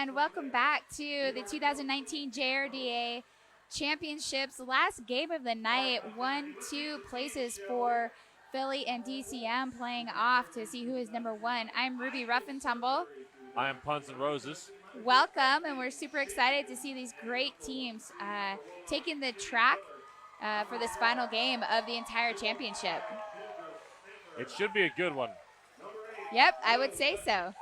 and welcome back to the 2019 JRDA Championships. Last game of the night, 1-2 places for Philly and DCM playing off to see who is number one. I'm Ruby Rough and Tumble. I am Puns and Roses. Welcome, and we're super excited to see these great teams taking the track for this final game of the entire championship. It should be a good one. Yep, I would say so.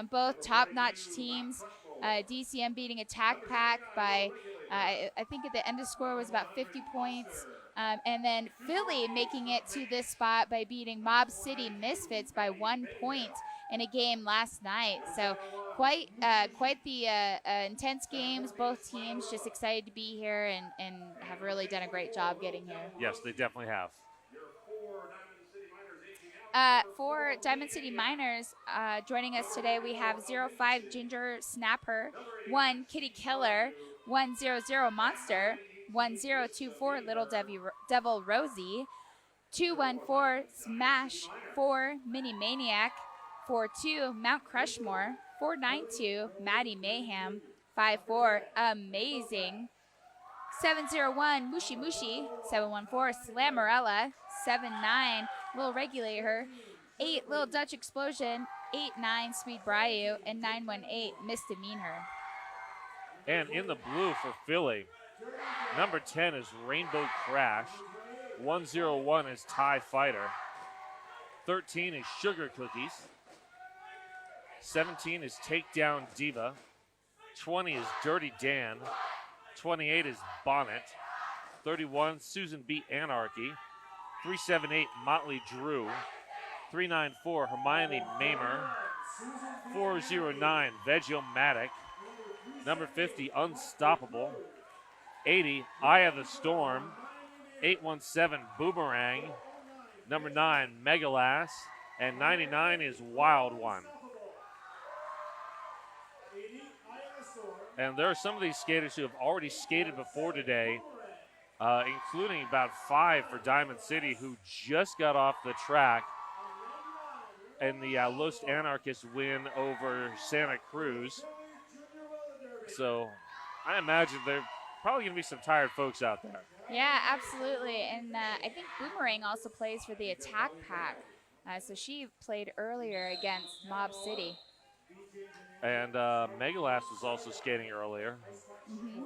Both top-notch teams. DCM beating Attack Pack by, I think at the end of score was about 50 points. And then Philly making it to this spot by beating Mob City Misfits by 1 point in a game last night. So quite the intense games. Both teams just excited to be here and have really done a great job getting here. Yes, they definitely have. For Diamond City Miners, joining us today, we have 05 Ginger Snapper, 1 Kitty Killer, 100 Monster, 1024 Little Devil Rosie, 214 Smash, 4 Mini Maniac, 42 Mount Crushmore, 492 Maddie Mayhem, 54 Amazing, 701 Mushi Mushi, 714 Slammerella, 79 Little Regulator, 8 Little Dutch Explosion, 89 Speed Bryu, and 918 Misdemeanor. And in the blue for Philly, number 10 is Rainbow Crash, 101 is TIE Fighter, 13 is Sugar Cookies, 17 is Takedown Diva, 20 is Dirty Dan, 28 is Bonnet, 31 Susan B. Anarchy, 378 Motley Drew, 394 Hermione Mamer, 409 Veggie-O-Matic, number 50 Unstoppable, 80 Eye of the Storm, 817 Boomerang, number 9 Megalass, and 99 is Wild One. And there are some of these skaters who have already skated before today, including about 5 for Diamond City, who just got off the track in the Los Anarchists win over Santa Cruz. So I imagine there are probably going to be some tired folks out there. Yeah, absolutely. And I think Boomerang also plays for the Attack Pack. So she played earlier against Mob City. And Megalass was also skating earlier. Mm-hmm.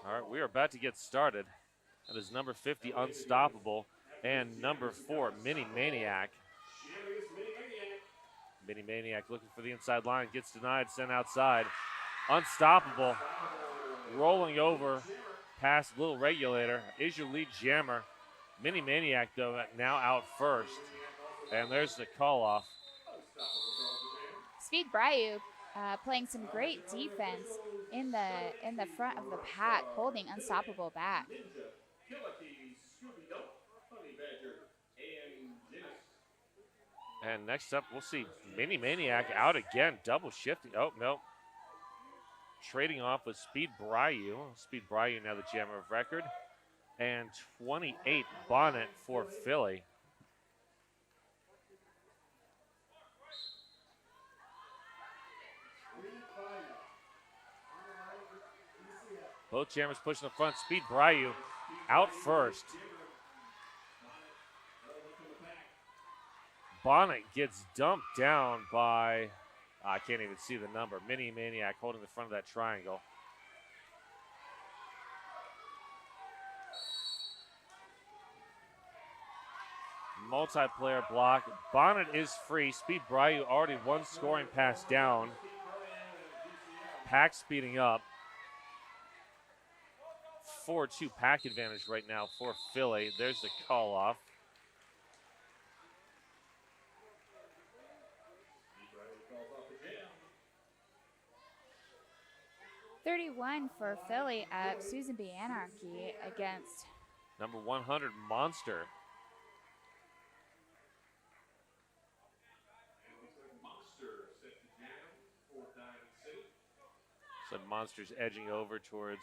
All right, we are about to get started. That is number 50, Unstoppable, and number 4, Mini Maniac. Mini Maniac looking for the inside line, gets denied, sent outside. Unstoppable, rolling over past Little Regulator, is your lead jammer. Mini Maniac, though, now out first. And there's the call-off. Speed Bryu playing some great defense in the front of the pack, holding Unstoppable back. And next up, we'll see Mini Maniac out again, double shifting. Oh, no. Trading off with Speed Bryu. Speed Bryu now the jammer of record. And 28 Bonnet for Philly. Both jammers pushing the front. Speed Bryu out first. Bonnet gets dumped down by, I can't even see the number, Mini Maniac holding the front of that triangle. Multiplayer block. Bonnet is free. Speed Bryu already one scoring pass down. Pack speeding up. 4-2 pack advantage right now for Philly. There's the call off. .31 for Philly at Susan B. Anarchy against number 100 Monster. So Monster's edging over towards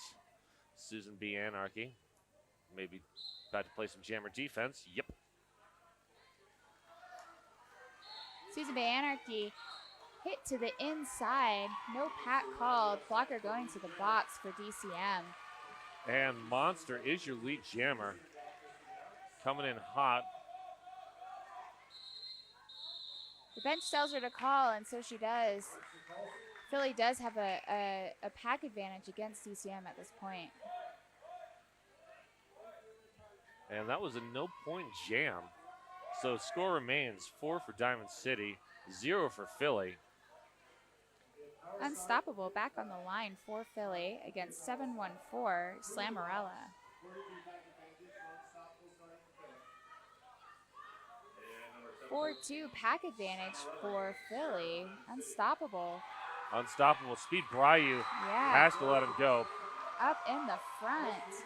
Susan B. Anarchy. Maybe about to play some jammer defense. Yep. Susan Bay Anarchy hit to the inside. No pat called. Blocker going to the box for DCM. And Monster is your lead jammer. Coming in hot. The bench tells her to call, and so she does. Philly does have a pack advantage against DCM at this point. And that was a no-point jam. So score remains 4 for Diamond City, 0 for Philly. Unstoppable back on the line for Philly against 714 Slammerella. (4-2) pack advantage for Philly. Unstoppable. Unstoppable. Speed Bryu has to let him go. Up in the front.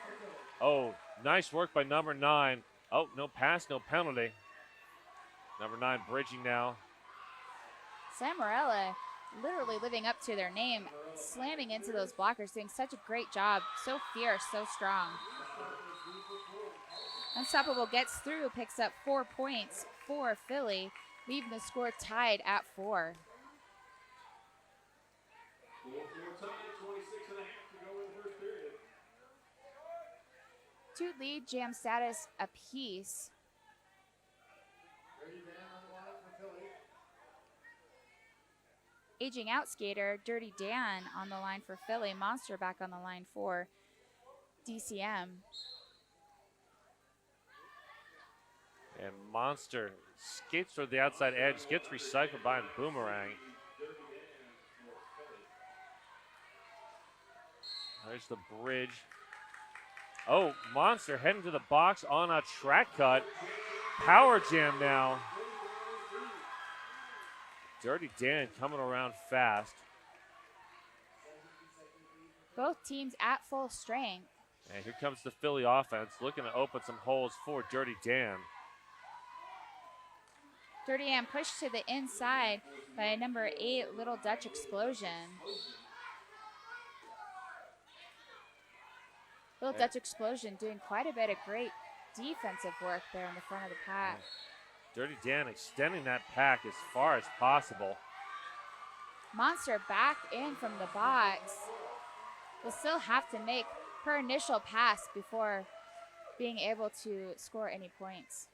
Oh, nice work by number 9. Oh, no pass, no penalty. Number 9 bridging now. Slammerella literally living up to their name, slamming into those blockers, doing such a great job. So fierce, so strong. Unstoppable gets through, picks up 4 points for Philly, leaving the score tied at 4. Two lead jam status apiece. Aging out skater, Dirty Dan on the line for Philly. Monster back on the line for DCM. And Monster skates toward the outside edge, gets recycled by Boomerang. There's the bridge. Oh, Monster heading to the box on a track cut. Power jam now. Dirty Dan coming around fast. Both teams at full strength. And here comes the Philly offense, looking to open some holes for Dirty Dan. Dirty Dan pushed to the inside by number 8, Little Dutch Explosion. Little Dutch Explosion doing quite a bit of great defensive work there in the front of the pack. Dirty Dan extending that pack as far as possible. Monster back in from the box. Will still have to make her initial pass before being able to score any points.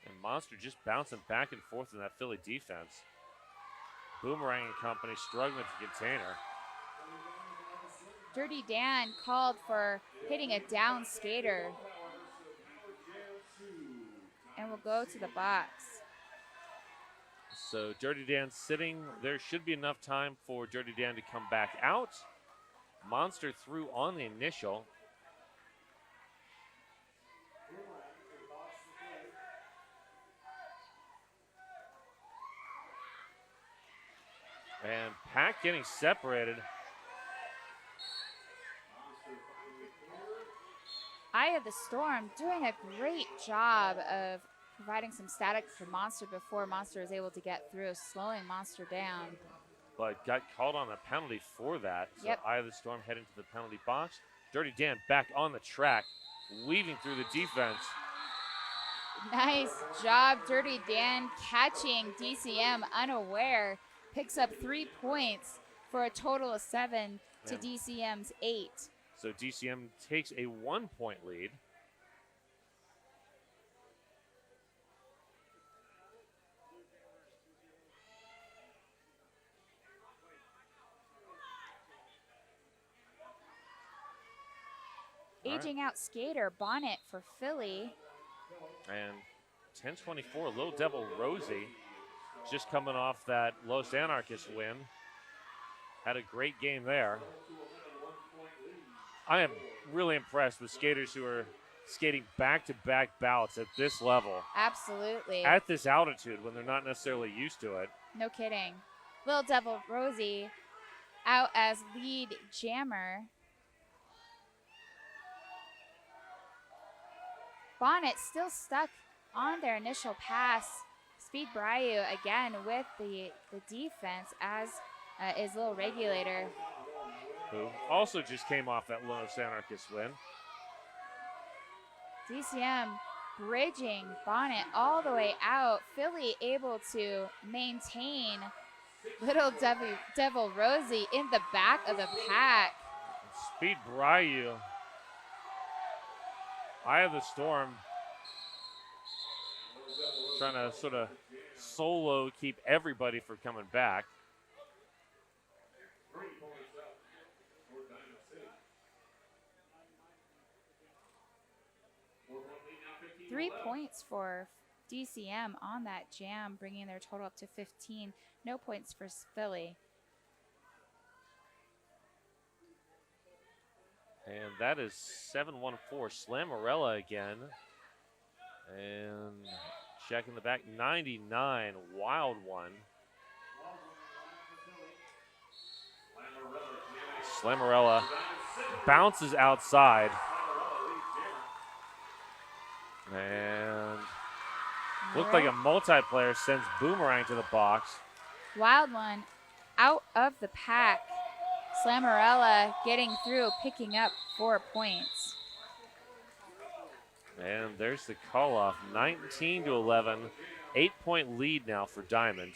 And Monster just bouncing back and forth in that Philly defense. Boomerang and company struggling with the container. Dirty Dan called for hitting a down skater and will go to the box. So Dirty Dan sitting. There should be enough time for Dirty Dan to come back out. Monster threw on the initial. And pack getting separated. Eye of the Storm doing a great job of providing some static for Monster before Monster is able to get through, slowing Monster down. But got called on a penalty for that. So Yep. Eye of the Storm heading to the penalty box. Dirty Dan back on the track, weaving through the defense. Nice job, Dirty Dan catching DCM unaware. Picks up 3 points for a total of 7 to Yeah. DCM's 8. So DCM takes a 1-point lead. Aging out skater, Bonnet for Philly. And 10-24, Little Devil Rosie, just coming off that Los Anarchists win. Had a great game there. I am really impressed with skaters who are skating back-to-back bouts at this level, Absolutely. at this altitude when they're not necessarily used to it. No kidding. Little Devil Rosie out as lead jammer. Bonnet still stuck on their initial pass. Speed Bryu again with the defense, as is Little Regulator. Who also just came off that Los Anarchists win. DCM bridging Bonnet all the way out. Philly able to maintain Little Devil Rosie in the back of the pack. Speed Bryu, Eye of the Storm, trying to sort of solo keep everybody from coming back. Three points for DCM on that jam, bringing their total up to 15. No points for Philly. And that is 7-1-4. Slammerella again. And checking the back, 99. Wild one. Slammerella bounces outside. And looked like a multiplayer sends Boomerang to the box. Wild one out of the pack. Slammerella getting through, picking up 4 points. And there's the call off, 19-11. 8-point lead now for Diamond.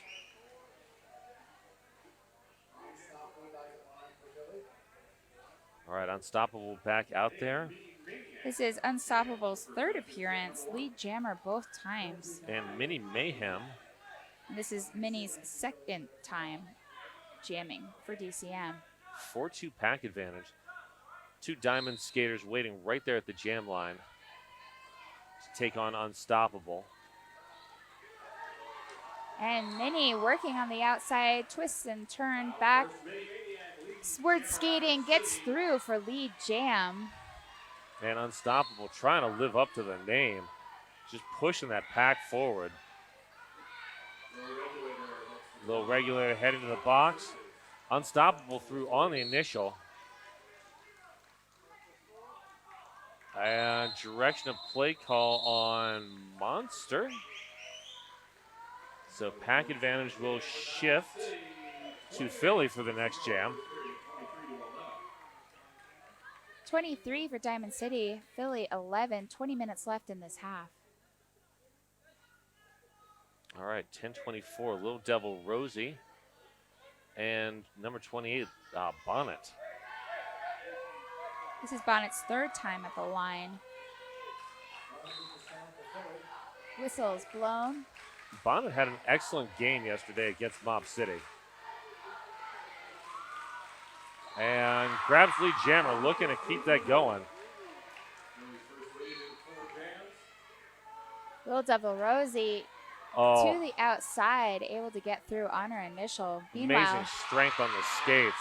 All right, Unstoppable back out there. This is Unstoppable's third appearance, lead jammer both times. And Mini Mayhem. This is Minnie's second time jamming for DCM. 4-2 pack advantage. Two Diamond skaters waiting right there at the jam line to take on Unstoppable. And Minnie working on the outside, twists and turn back. Sword skating gets through for lead jam. And Unstoppable trying to live up to the name. Just pushing that pack forward. Little regulator heading to the box. Unstoppable through on the initial. And direction of play call on Monster. So pack advantage will shift to Philly for the next jam. 23 for Diamond City, Philly 11, 20 minutes left in this half. All right, 10-24, Little Devil Rosie. And number 28, Bonnet. This is Bonnet's third time at the line. Whistles blown. Bonnet had an excellent game yesterday against Mob City. And grabs lead jammer, looking to keep that going. Little Devil Rosie to the outside, able to get through on her initial. Meanwhile, amazing strength on the skates.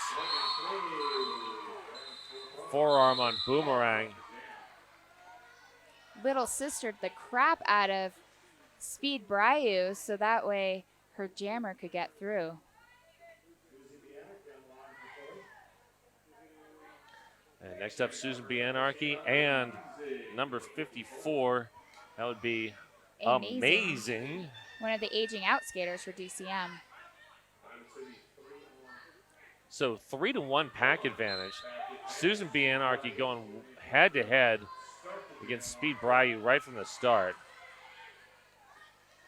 Forearm on Boomerang. Little sistered the crap out of Speed Bryu, so that way her jammer could get through. And next up, Susan B. Anarchy and number 54. That would be amazing. One of the aging out skaters for DCM. So 3-1 pack advantage. Susan B. Anarchy going head-to-head against Speed Bryu right from the start.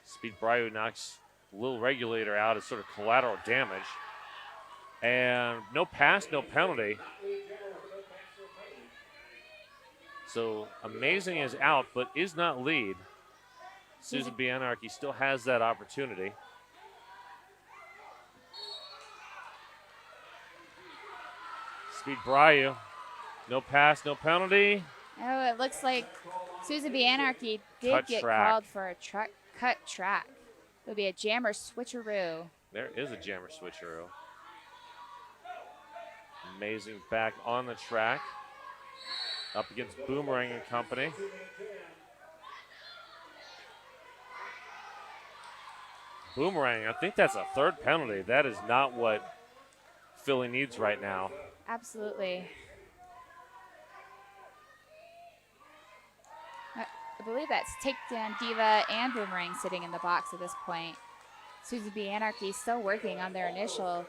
Speed Bryu knocks Little Regulator out as sort of collateral damage. And no pass, no penalty. So Amazing is out, but is not lead. Susan B. Anarchy still has that opportunity. Speed Bryu, no pass, no penalty. Oh, it looks like Susan B. Anarchy did Cut get track. called for a cut track. It'll be a jammer switcheroo. There is a jammer switcheroo. Amazing back on the track. Up against Boomerang and company. Boomerang, I think that's a third penalty. That is not what Philly needs right now. Absolutely. I believe that's Takedown Diva and Boomerang sitting in the box at this point. Susan B. Anarchy still working on their initial.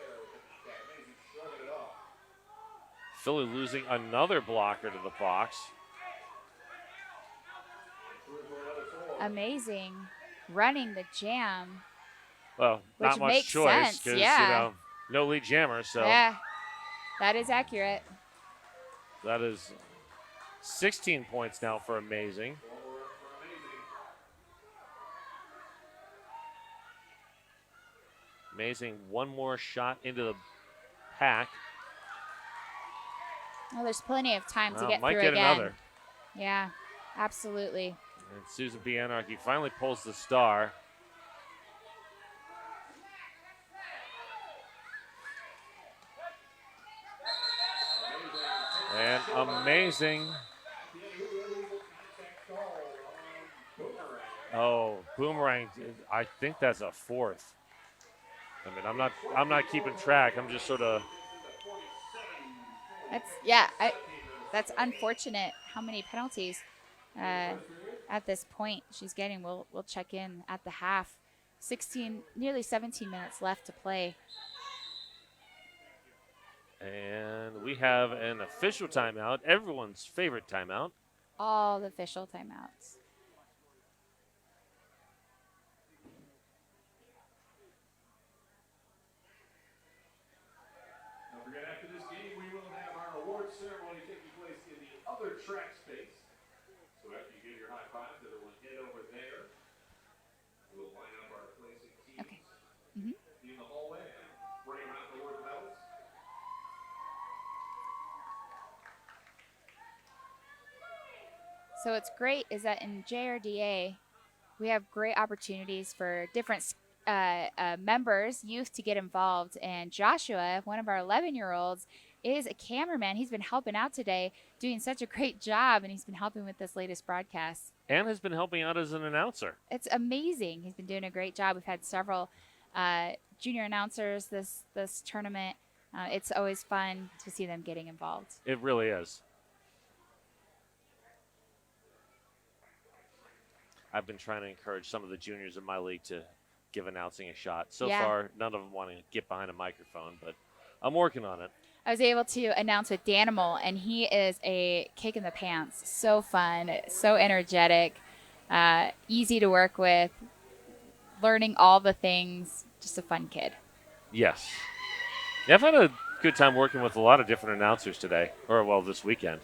Philly losing another blocker to the box. Amazing running the jam. Well, Which not much makes choice sense, because, yeah. no lead jammer. So Yeah, that is accurate. that is 16 points now for Amazing. Amazing, one more shot into the pack. Well, there's plenty of time to Well, get might through get again. another. Yeah, absolutely. And Susan B. Anarchy finally pulls the star. And Amazing. Oh, Boomerang. I think that's a fourth. I mean, I'm not keeping track. I'm just sort of. That's unfortunate. How many penalties at this point she's getting? We'll check in at the half. 16, nearly 17 minutes left to play. And we have an official timeout, everyone's favorite timeout. All the official timeouts. Don't forget, after this game, we will have our award ceremony taking place in the other track space. So after you give your high fives, everyone head over there. We'll line up our placing teams in the hallway and bring out the award medals. So what's great is that in JRDA, we have great opportunities for different members, youth, to get involved. And Joshua, one of our 11-year-olds, is a cameraman. He's been helping out today, doing such a great job, and he's been helping with this latest broadcast. And has been helping out as an announcer. It's amazing. He's been doing a great job. We've had several junior announcers this tournament. It's always fun to see them getting involved. It really is. I've been trying to encourage some of the juniors in my league to give announcing a shot. So far, none of them want to get behind a microphone, but I'm working on it. I was able to announce with Danimal, and he is a kick in the pants. So fun, so energetic, easy to work with, learning all the things. Just a fun kid. Yes. Yeah, I've had a good time working with a lot of different announcers today, or, well, this weekend.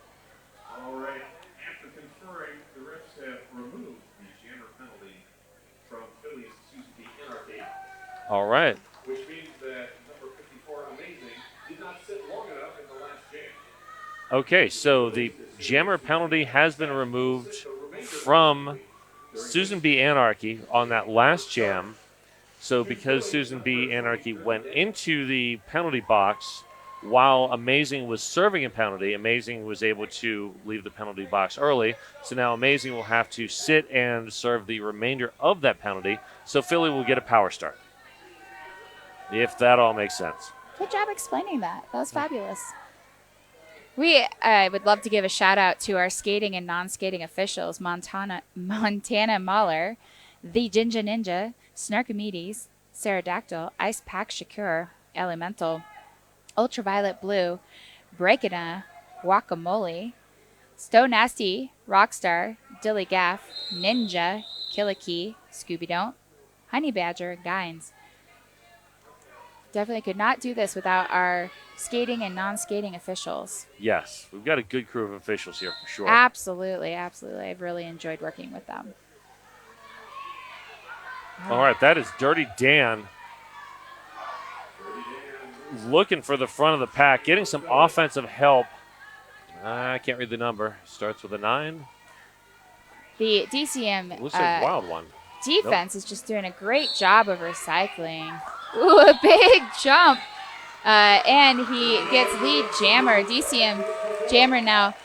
All right. After conferring, the refs have removed the jammer penalty from Philly's Susan B. Anarchy, All right. which means that number 54, Amazing, did not sit long enough in the last jam. Okay, so the jammer penalty has been removed from Susan B. Anarchy on that last jam. So because Susan B. Anarchy went into the penalty box while Amazing was serving a penalty, Amazing was able to leave the penalty box early. So now Amazing will have to sit and serve the remainder of that penalty. So Philly will get a power start, if that all makes sense. Good job explaining that. That was fabulous. We would love to give a shout out to our skating and non-skating officials: Montana Mahler, the Jinja Ninja, Snarkomedes, Pterodactyl, Ice Pack Shakur, Elemental, Ultraviolet Blue, Breakina, Guacamole, Stowe Nasty, Rockstar, Dilly Gaff, Ninja, Killikee, Scooby Don't, Honey Badger, Gines. Definitely could not do this without our skating and non-skating officials. Yes, we've got a good crew of officials here for sure. Absolutely, absolutely. I've really enjoyed working with them. All right, that is Dirty Dan looking for the front of the pack, getting some offensive help. I can't read the number. Starts with a 9. The DCM Looks like a wild one. defense is just doing a great job of recycling. Ooh, a big jump. And he gets lead jammer. DCM jammer now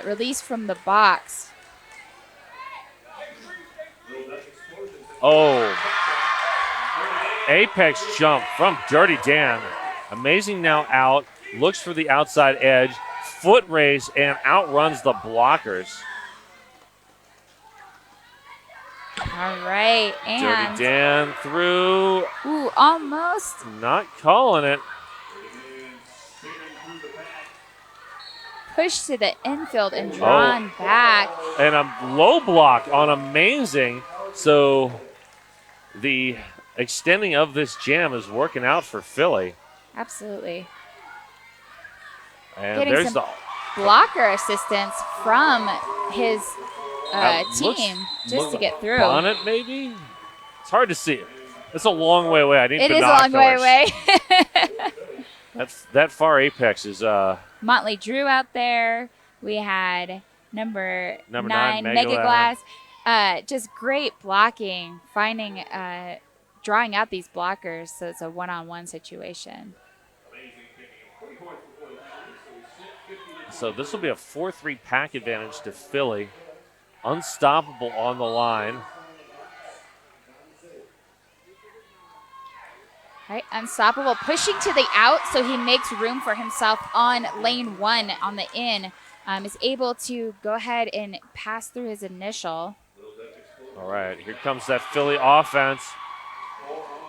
released from the box. Oh, apex jump from Dirty Dan. Amazing now out, looks for the outside edge, foot race, and outruns the blockers. All right, and Dirty Dan through. Ooh, almost. Not calling it. pushed to the infield and drawn back. And a low block on Amazing. So the extending of this jam is working out for Philly. Absolutely. And Getting there's some the blocker assistance from his looks- team just to get through. Bonnet, maybe? It's hard to see. It's a long way away. I need It is a long way binoculars. away. That far apex is Motley Drew out there. We had number 9 Megaglass. Megaglass. Just great blocking, finding, drawing out these blockers, so it's a one-on-one situation. So this will be a 4-3 pack advantage to Philly. Unstoppable on the line. Right, Unstoppable pushing to the out, so he makes room for himself on lane 1 on the in. Is able to go ahead and pass through his initial. All right, here comes that Philly offense.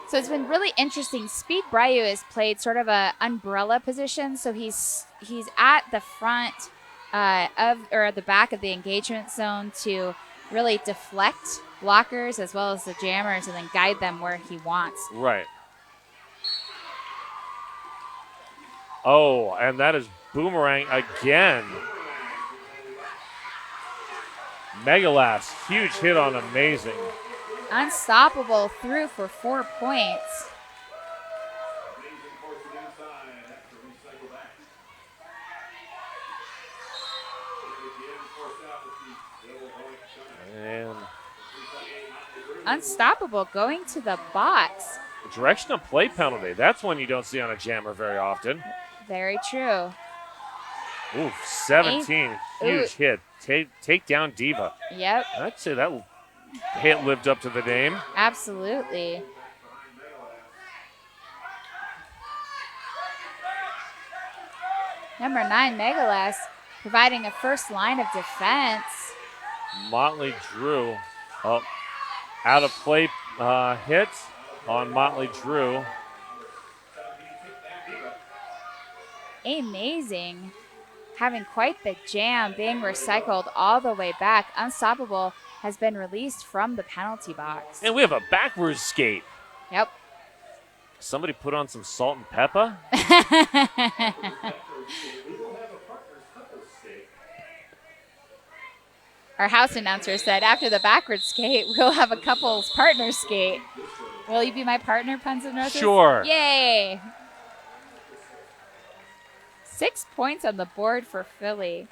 So it's been really interesting. Speed Bryu has played sort of a umbrella position, so he's at the front or the back of the engagement zone to really deflect blockers as well as the jammers and then guide them where he wants. Right. Oh, and that is Boomerang again. Megalass, huge hit on Amazing. Unstoppable through for 4 points. And Unstoppable going to the box. direction of play penalty. That's one you don't see on a jammer very often. Very true. Ooh, 17. Huge hit. Take down Diva. Yep, I'd say that hit lived up to the name. absolutely. Number 9, Megalass, providing a first line of defense. Motley Drew. Oh, out of play hit on Motley Drew. Amazing. Having quite the jam, being recycled all the way back. Unstoppable has been released from the penalty box. And we have a backwards skate. Yep. Somebody put on some salt and pepper. Our house announcer said after the backward skate, we'll have a couple's partner skate. Will you be my partner, Puns of Northwest? Sure. Yay. 6 points on the board for Philly.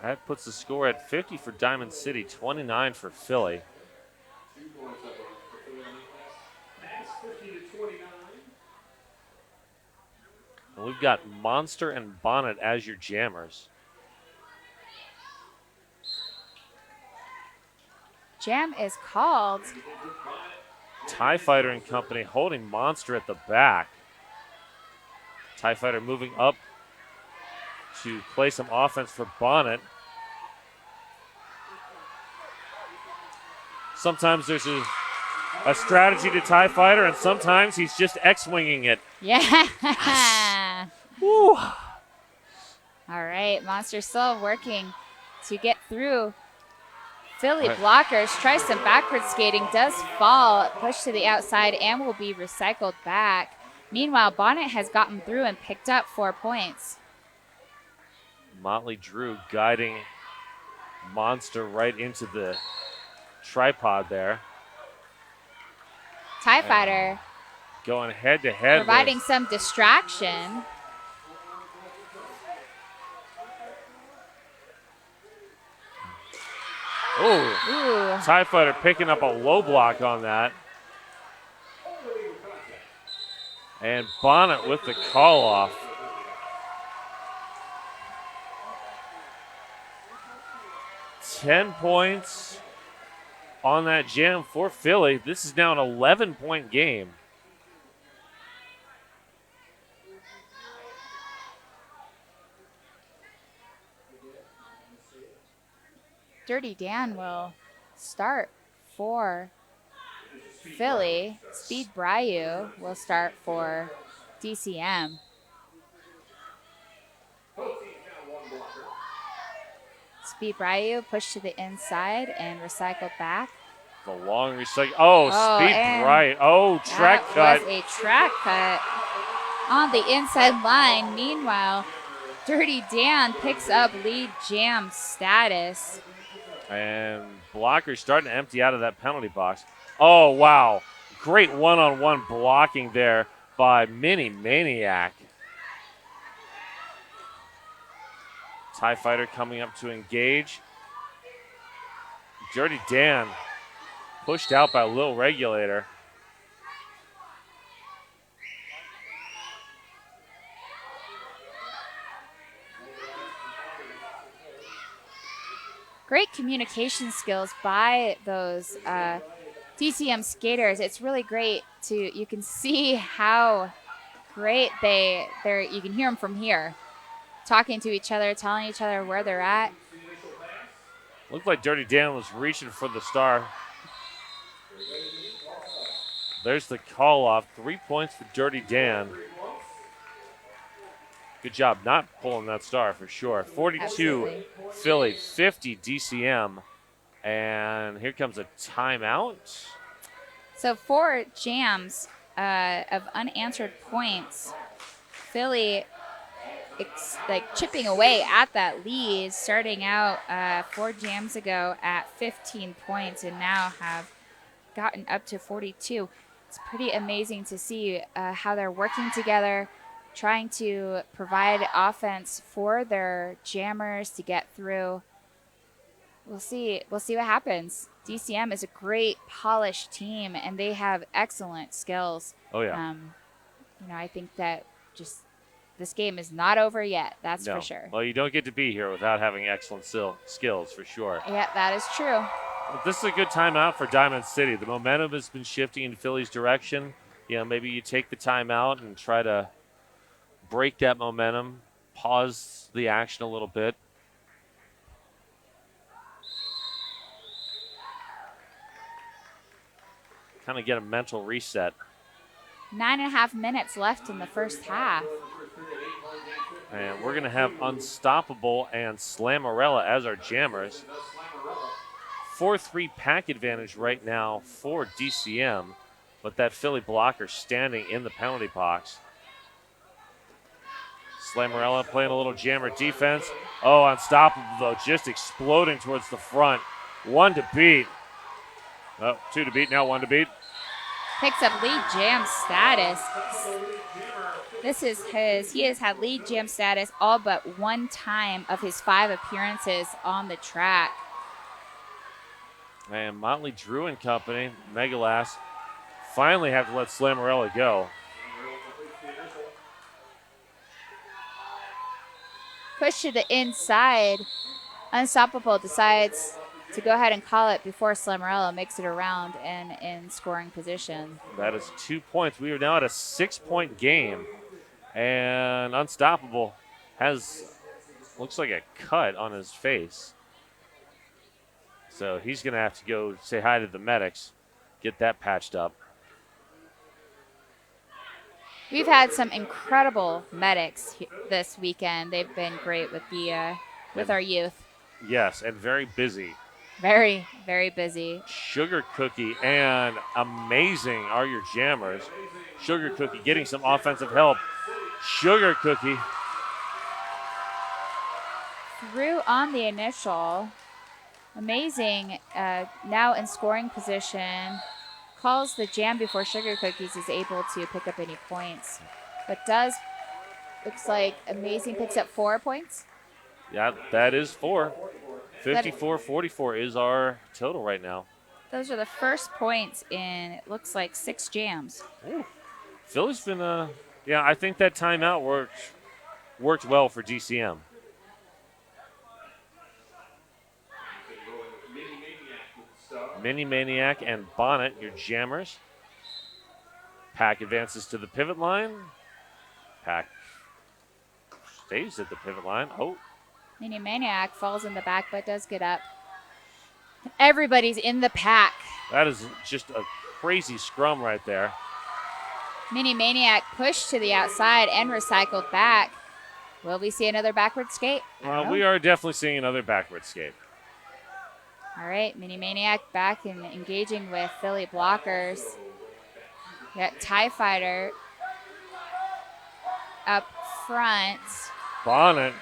That puts the score at 50 for Diamond City, 29 for Philly. 2 points up for Philly on that pass. 50-29. And we've got Monster and Bonnet as your jammers. Jam is called. TIE Fighter and company holding Monster at the back. TIE Fighter moving up to play some offense for Bonnet. Sometimes there's a strategy to TIE Fighter, and sometimes he's just X-winging it. Yeah. Woo. All right, Monster still working to get through. Philly Right. blockers, tries some backward skating, does fall, pushed to the outside, and will be recycled back. Meanwhile, Bonnet has gotten through and picked up 4 points. Motley Drew guiding Monster right into the tripod there. TIE Fighter Going head to head. providing some distraction. Oh, Ooh, TIE Fighter picking up a low block on that. And Bonnet with the call off. $10 points on that jam for Philly. This is now an 11-point game. Dirty Dan will start for Philly. Speed Bryu will start for DCM. Speed Ryu pushed to the inside and recycled back. The long recycle. Oh, Speed and Bright. Oh, track that cut. was a track cut on the inside line. Meanwhile, Dirty Dan picks up lead jam status. And blockers starting to empty out of that penalty box. Oh, wow. Great one-on-one blocking there by Mini Maniac. TIE Fighter coming up to engage. Dirty Dan pushed out by Lil Regulator. Great communication skills by those DCM skaters. It's really great you can see how great they're, you can hear them from here, talking to each other, telling each other where they're at. Looked like Dirty Dan was reaching for the star. There's the call off. 3 points for Dirty Dan. Good job not pulling that star for sure. 42 Absolutely. Philly, 50 DCM. And here comes a timeout. So 4 jams of unanswered points. Philly chipping away at that lead, starting out 4 jams ago at 15 points and now have gotten up to 42. It's pretty amazing to see how they're working together, trying to provide offense for their jammers to get through. We'll see what happens. DCM is a great polished team and they have excellent skills. Oh, yeah. I think that just this game is not over yet. That's No. for sure. Well, you don't get to be here without having excellent skills for sure. Yeah, that is true. But this is a good timeout for Diamond City. The momentum has been shifting in Philly's direction. Maybe you take the timeout and try to break that momentum, pause the action a little bit. Kind of get a mental reset. 9.5 minutes left in the first half. And we're going to have Unstoppable and Slammerella as our jammers. 4-3 pack advantage right now for DCM, but that Philly blocker standing in the penalty box. Slammerella playing a little jammer defense. Oh, Unstoppable, though, just exploding towards the front. 1 to beat. Oh, 2 to beat, now 1 to beat. Picks up lead jam status. He has had lead jam status all but 1 time of his 5 appearances on the track. And Motley Drew and company, Megalas, finally have to let Slammerella go. Push to the inside. Unstoppable decides to go ahead and call it before Slammerella makes it around and in scoring position. That is 2 points. We are now at a 6-point game. And Unstoppable looks like a cut on his face. So he's going to have to go say hi to the medics, get that patched up. We've had some incredible medics this weekend. They've been great with our youth. Yes, and very busy. Very, very busy. Sugar Cookie and amazing are your jammers. Sugar Cookie getting some offensive help. Sugar Cookie. Through on the initial. Amazing. Now in scoring position. Calls the jam before Sugar Cookies is able to pick up any points. But looks like Amazing picks up 4 points. Yeah, that is 4. 54-44 is our total right now. Those are the first points in, it looks like, 6 jams. Ooh. Philly's been, I think that timeout worked well for DCM. Mini Maniac and Bonnet, your jammers. Pack advances to the pivot line. Pack stays at the pivot line. Oh. Mini Maniac falls in the back but does get up. Everybody's in the pack. That is just a crazy scrum right there. Mini Maniac pushed to the outside and recycled back. Will we see another backward skate? I don't know. We are definitely seeing another backward skate. All right, Mini Maniac back and engaging with Philly blockers. Got TIE Fighter up front. Bonnet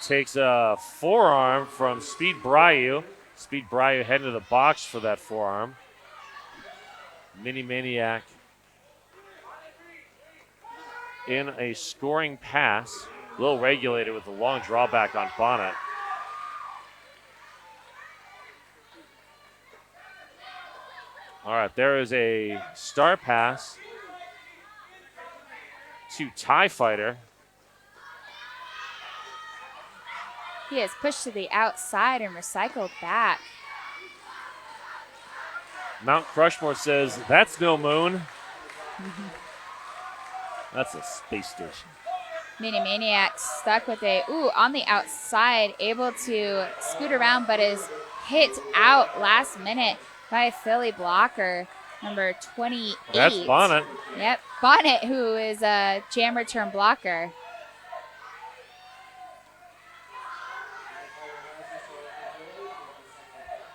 takes a forearm from Speed Bryu. Speed Bryu heading to the box for that forearm. Mini Maniac in a scoring pass. A little regulated with a long drawback on Bonnet. All right, there is a star pass to TIE Fighter. He is pushed to the outside and recycled back. Mount Crushmore says, that's no moon. That's a space station. Mini Maniac stuck with on the outside, able to scoot around, but is hit out last minute by a Philly blocker, number 28. That's Bonnet. Yep, Bonnet, who is a jam return blocker.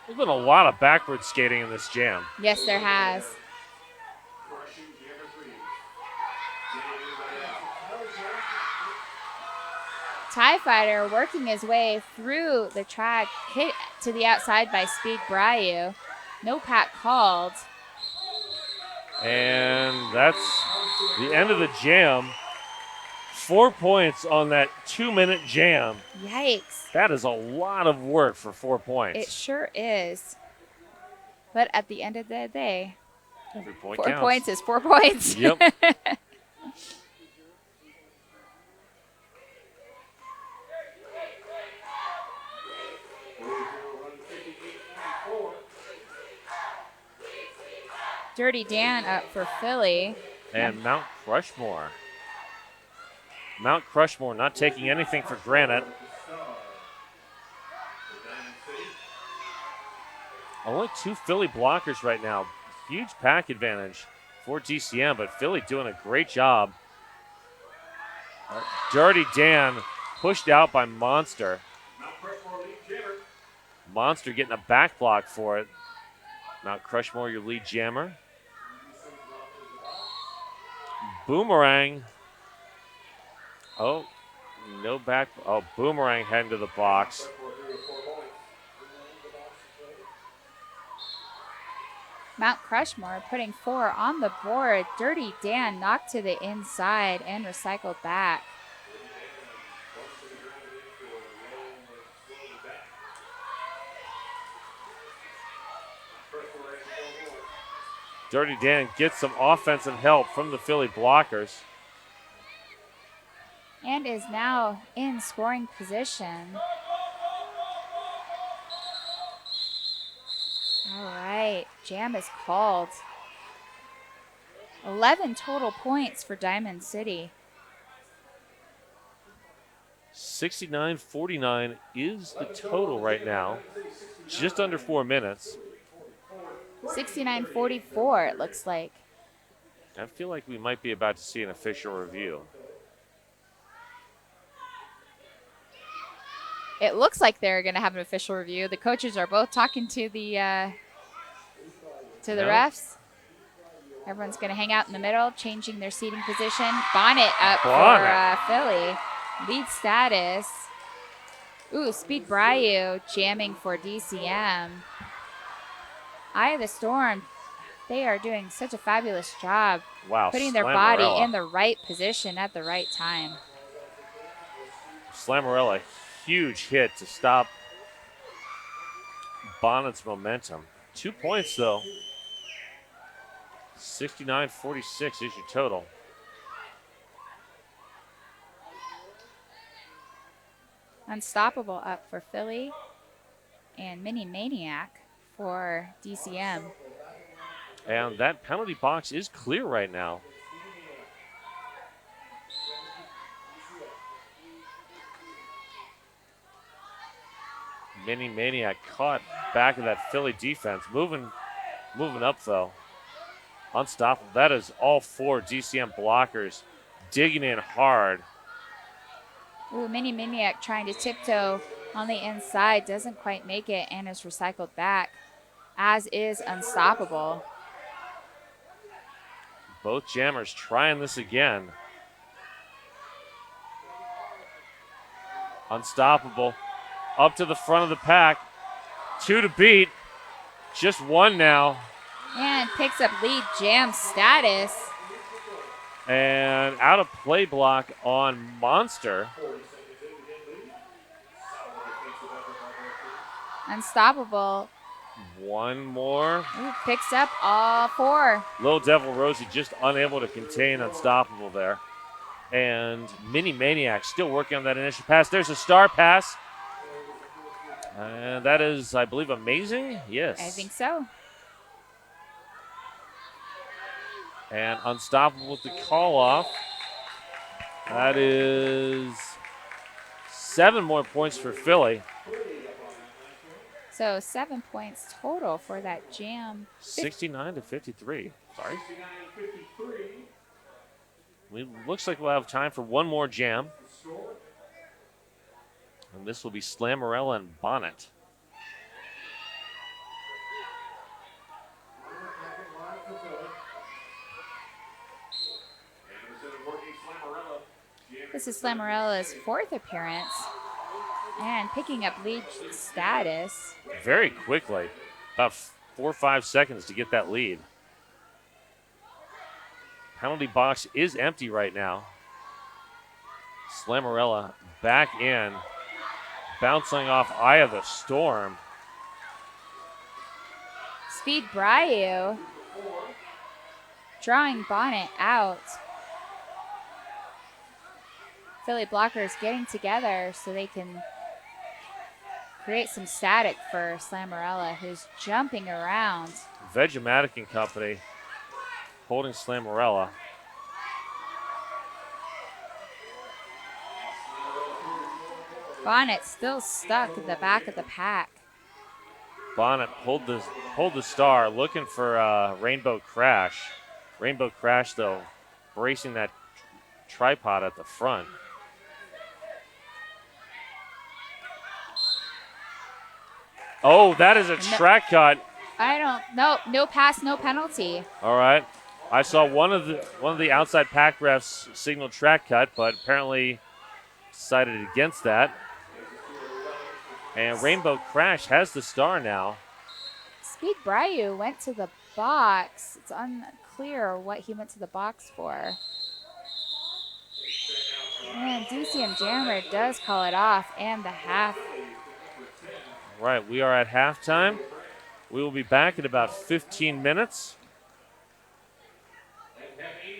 There's been a lot of backward skating in this jam. Yes, there has. TIE Fighter working his way through the track, hit to the outside by Speed Bryu. No pat called. And that's the end of the jam. 4 points on that 2-minute jam. Yikes. That is a lot of work for 4 points. It sure is. But at the end of the day, Every point 4 counts. points is 4 points. Yep. Dirty Dan up for Philly. And Mount Crushmore. Mount Crushmore not taking anything for granted. Only 2 Philly blockers right now. Huge pack advantage for DCM, but Philly doing a great job. Dirty Dan pushed out by Monster. Monster getting a back block for it. Mount Crushmore, your lead jammer. Boomerang. Oh, no back. Oh, Boomerang heading to the box. Mount Crushmore putting 4 on the board. Dirty Dan knocked to the inside and recycled back. Dirty Dan gets some offensive help from the Philly blockers. And is now in scoring position. All right, jam is called. 11 total points for Diamond City. 69-49 is the total right now. Just under 4 minutes. 69-44, it looks like. I feel like we might be about to see an official review. It looks like they're going to have an official review. The coaches are both talking to the refs. Everyone's going to hang out in the middle, changing their seating position. Bonnet up for Philly. Lead status. Ooh, Speed Bryu jamming for DCM. Eye of the Storm, they are doing such a fabulous job. Wow, putting their Slammerella. body in the right position at the right time. Slammerella, huge hit to stop Bonnet's momentum. 2 points, though. 69-46 is your total. Unstoppable up for Philly. And Mini Maniac for DCM. And that penalty box is clear right now. Mini Maniac caught back of that Philly defense. Moving up, though. Unstoppable. That is all 4 DCM blockers digging in hard Ooh, Mini Maniac trying to tiptoe on the inside. Doesn't quite make it and is recycled back, as is Unstoppable. Both jammers trying this again. Unstoppable up to the front of the pack. 2 to beat. Just 1 now. And picks up lead jam status. And out of play block on Monster. Unstoppable. 1 more. Ooh, picks up all 4. Little Devil Rosie just unable to contain Unstoppable there. And Mini Maniac still working on that initial pass. There's a star pass. And that is, I believe, amazing. Yes. I think so. And Unstoppable with the call off. That is 7 more points for Philly. So 7 points total for that jam. 69 to 53. Sorry. Looks like we'll have time for one more jam. And this will be Slammerella and Bonnet. This is Slamerella's 4th appearance and picking up lead status. Very quickly. About 4 or 5 seconds to get that lead. Penalty box is empty right now. Slammerella back in. Bouncing off Eye of the Storm. Speed Bryu drawing Bonnet out. Philly blockers getting together so they can create some static for Slammerella, who's jumping around. Vegematic and Company holding Slammerella. Bonnet still stuck in the back of the pack. Bonnet pulled the star, looking for Rainbow Crash. Rainbow Crash, though, bracing that tripod at the front. Oh, that is a track cut. No pass, no penalty. All right. I saw one of the outside pack refs signal track cut, but apparently decided against that. And Rainbow Crash has the star now. Speed Bryu went to the box. It's unclear what he went to the box for. And DCM Jammer does call it off, and the half. Right, we are at halftime. We will be back in about 15 minutes.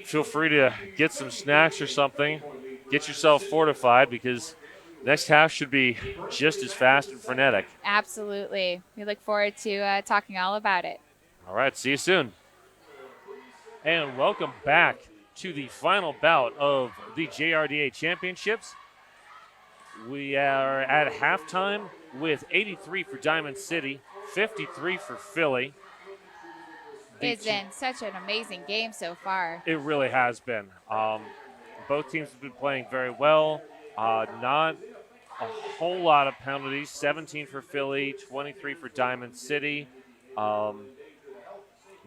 Feel free to get some snacks or something. Get yourself fortified because next half should be just as fast and frenetic. Absolutely. We look forward to talking all about it. All right, see you soon. And welcome back to the final bout of the JRDA Championships. We are at halftime with 83 for Diamond City, 53 for Philly. It's been such an amazing game so far. It really has been. Both teams have been playing very well. Not a whole lot of penalties. 17 for Philly, 23 for Diamond City.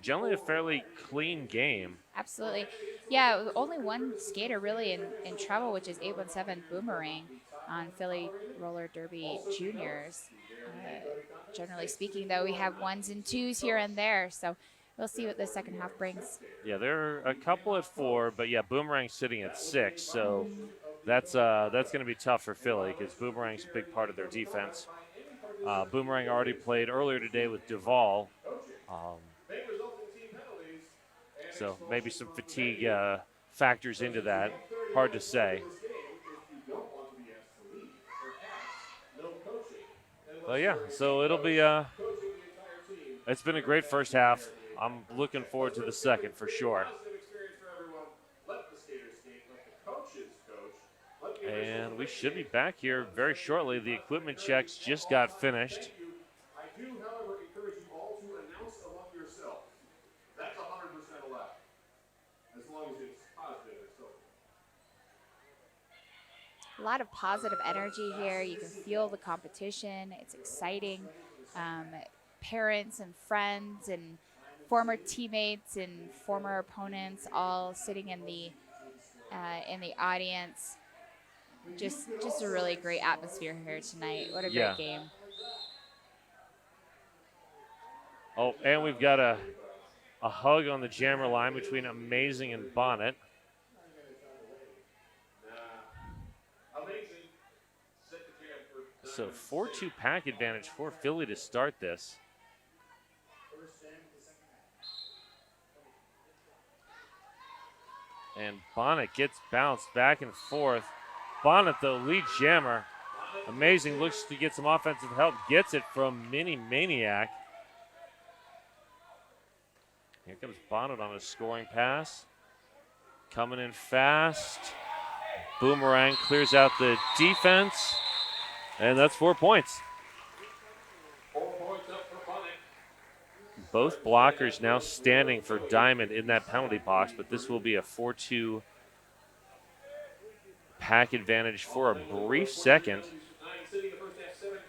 Generally a fairly clean game. Absolutely. Yeah, only one skater really in trouble, which is 817 Boomerang on Philly Roller Derby Juniors. Generally speaking, though, we have 1s and 2s here and there, so we'll see what the second half brings. Yeah, there are a couple at 4, but yeah, Boomerang's sitting at 6, so that's going to be tough for Philly because Boomerang's a big part of their defense. Boomerang already played earlier today with Duvall, so maybe some fatigue factors into that. Hard to say. But yeah, so it'll be it's been a great first half. I'm looking forward to the second for sure. And we should be back here very shortly. The equipment checks just got finished. I do, however, encourage you all to announce among yourselves. That's 100% allowed, as long as it's positive and so. a lot of positive energy here. You can feel the competition. It's exciting. Parents and friends and former teammates and former opponents all sitting in the audience. Just a really great atmosphere here tonight. What a Yeah. great game. Oh, and we've got a hug on the jammer line between Amazing and Bonnet. So 4-2 pack advantage for Philly to start this. And Bonnet gets bounced back and forth. Bonnet, though, lead jammer. Amazing looks to get some offensive help. Gets it from Mini Maniac. Here comes Bonnet on a scoring pass. Coming in fast. Boomerang clears out the defense. And that's 4 points. 4 points up for Bonnet. Both blockers now standing for Diamond in that penalty box, but this will be a 4-2 pack advantage for a brief second.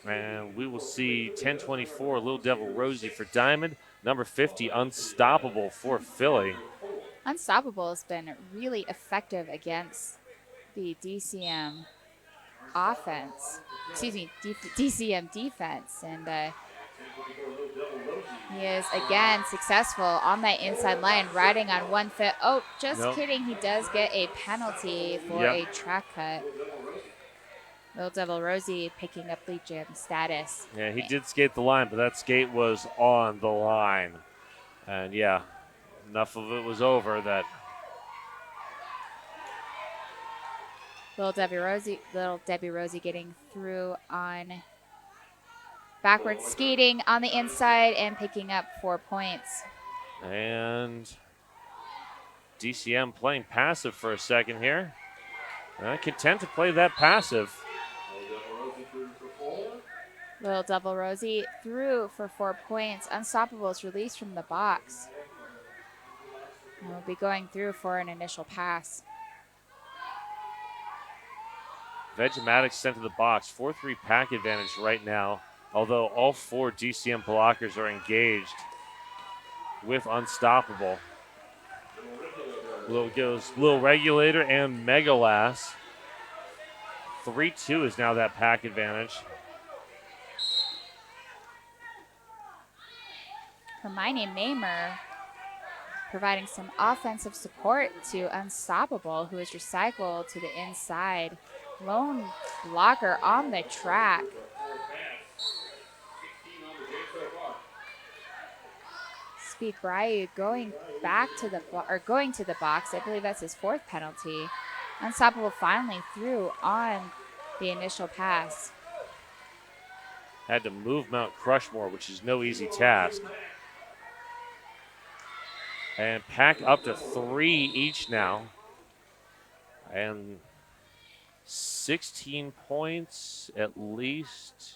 And we will see 10-24 Little Devil Rosie for Diamond. Number 50, Unstoppable for Philly. Unstoppable has been really effective against the DCM offense. Excuse me, DCM defense. And he is, again, successful on that inside line, riding on 1 foot. Oh, just kidding. He does get a penalty for a track cut. Little Devil Rosie picking up lead jam status. Yeah, he did skate the line, but that skate was on the line. And, yeah, enough of it was over that. Little Debbie Rosie getting through on backwards skating on the inside and picking up 4 points. And DCM playing passive for a second here. Content to play that passive. Little Devil Rosie through for 4 points. Unstoppable is released from the box. And will be going through for an initial pass. Vegematics sent to the box. 4-3 pack advantage right now, although all 4 DCM blockers are engaged with Unstoppable. Little Regulator and Megalass. 3-2 is now that pack advantage. Hermione Mamer providing some offensive support to Unstoppable, who is recycled to the inside. Lone blocker on the track. Speed Bryu going to the box. I believe that's his 4th penalty. Unstoppable finally through on the initial pass. Had to move Mount Crushmore, which is no easy task. And pack up to 3 each now. And 16 points at least.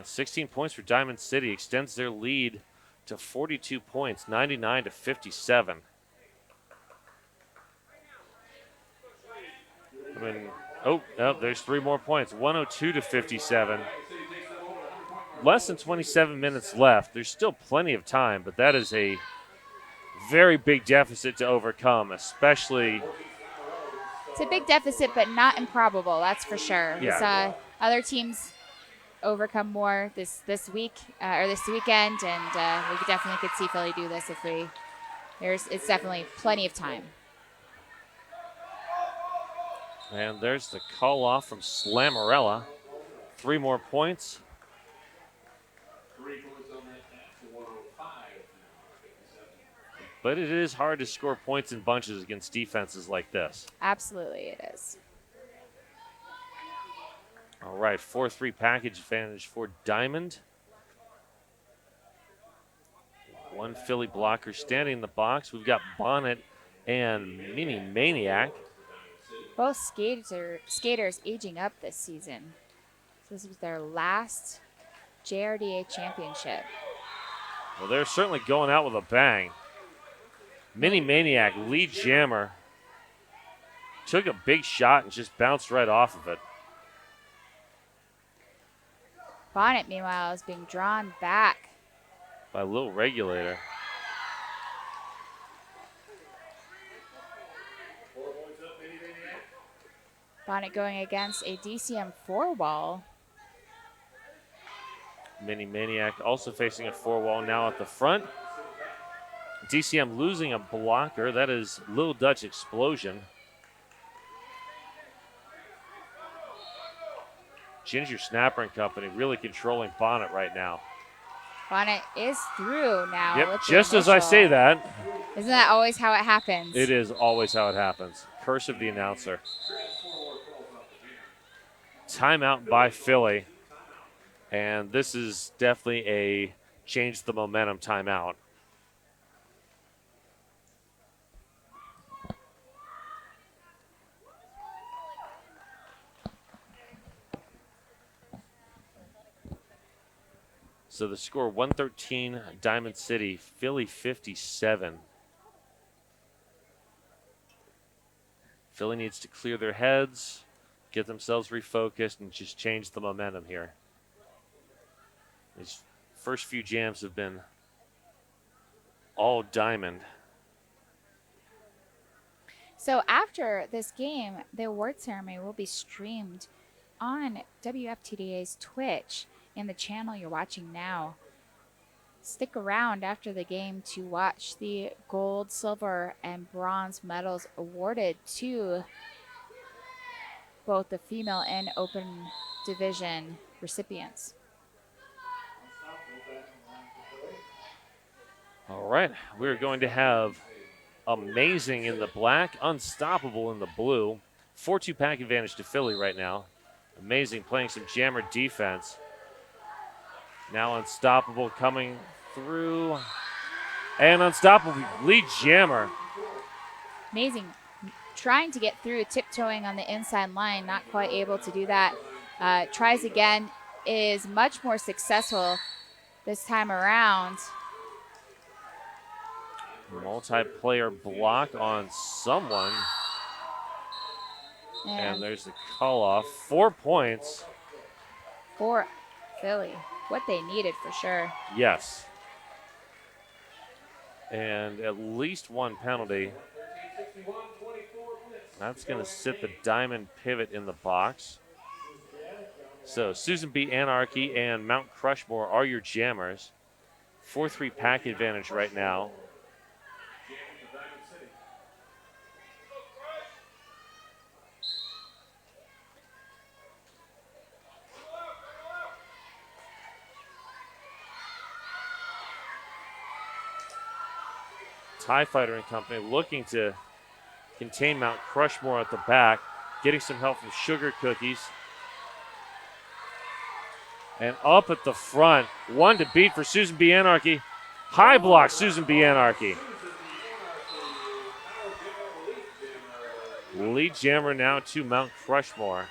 16 points for Diamond City extends their lead to 42 points, 99-57. There's 3 more points, 102-57. Less than 27 minutes left. There's still plenty of time, but that is a very big deficit to overcome, especially. It's a big deficit, but not improbable, that's for sure. Yeah. We saw other teams overcome more this week or this weekend, and we definitely could see Philly do this it's definitely plenty of time. And there's the call off from Slammerella. 3 more points. 3 points on that pass to 105. But it is hard to score points in bunches against defenses like this. Absolutely it is. All right, 4-3 package advantage for Diamond. 1 Philly blocker standing in the box. We've got Bonnet and Mini Maniac. Both skaters aging up this season. So this was their last JRDA championship. Well, they're certainly going out with a bang. Mini Maniac, lead jammer. took a big shot and just bounced right off of it. Bonnet, meanwhile, is being drawn back. By a little regulator. Bonnet going against a DCM 4-wall. Mini Maniac also facing a 4-wall now at the front. DCM losing a blocker. That is Little Dutch Explosion. Ginger Snapper and Company really controlling Bonnet right now. Bonnet is through now. Yep, with the just as I initial. say that. Isn't that always how it happens? It is always how it happens. Curse of the announcer. Timeout by Philly. And this is definitely a change the momentum timeout. So the score 113 Diamond City, Philly 57. Philly needs to clear their heads, get themselves refocused, and just change the momentum here. These first few jams have been all diamond. So after this game, the award ceremony will be streamed on WFTDA's Twitch in the channel you're watching now. Stick around after the game to watch the gold, silver, and bronze medals awarded to both the female and open division recipients. All right, we're going to have Amazing in the black, Unstoppable in the blue. 4-2 pack advantage to Philly right now. Amazing playing some jammer defense. Now Unstoppable coming through. And Unstoppable lead jammer. Amazing. Trying to get through, tiptoeing on the inside line, not quite able to do that. Tries again, is much more successful this time around. Multiplayer block on someone. And there's the call off. 4 points. For Philly. What they needed for sure. Yes. And at least one penalty. That's going to sit the diamond pivot in the box. So Susan B. Anarchy and Mount Crushmore are your jammers. 4-3 pack advantage right now. TIE Fighter and Company looking to contain Mount Crushmore at the back, getting some help from Sugar Cookies. And up at the front, one to beat for Susan B. Anarchy. High block, Susan B. Anarchy. Lead jammer now to Mount Crushmore.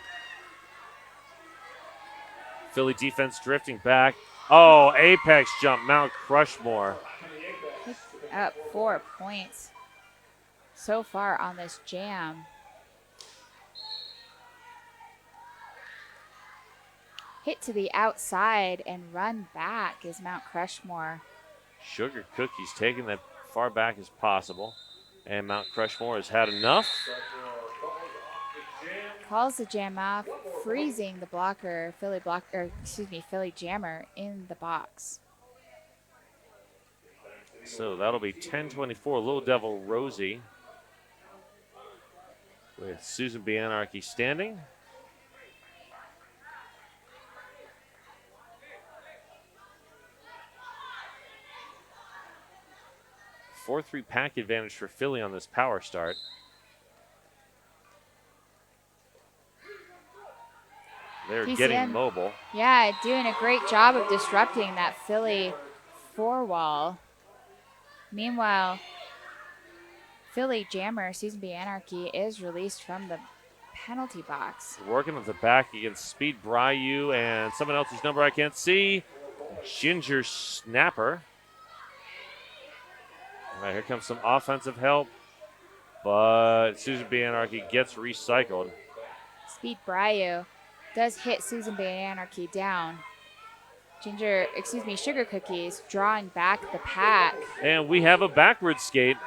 Philly defense drifting back. Oh, apex jump, Mount Crushmore. Up 4 points so far on this jam. Hit to the outside and run back is Mount Crushmore. Sugar Cookies taking that far back as possible. And Mount Crushmore has had enough. Calls the jam off, freezing the blocker, Philly jammer in the box. So that'll be 10-24, Little Devil Rosie with Susan B. Anarchy standing. A 4-3 pack advantage for Philly on this power start. They're PCN, getting mobile. Yeah, doing a great job of disrupting that Philly 4-wall. Meanwhile, Philly jammer Susan B. Anarchy is released from the penalty box. Working at the back against Speed Bryu and someone else whose number I can't see. Ginger Snapper. All right, here comes some offensive help but Susan B. Anarchy gets recycled. Speed Bryo does hit Susan Bay Anarchy down. Sugar Cookies drawing back the pack. And we have a backward skate.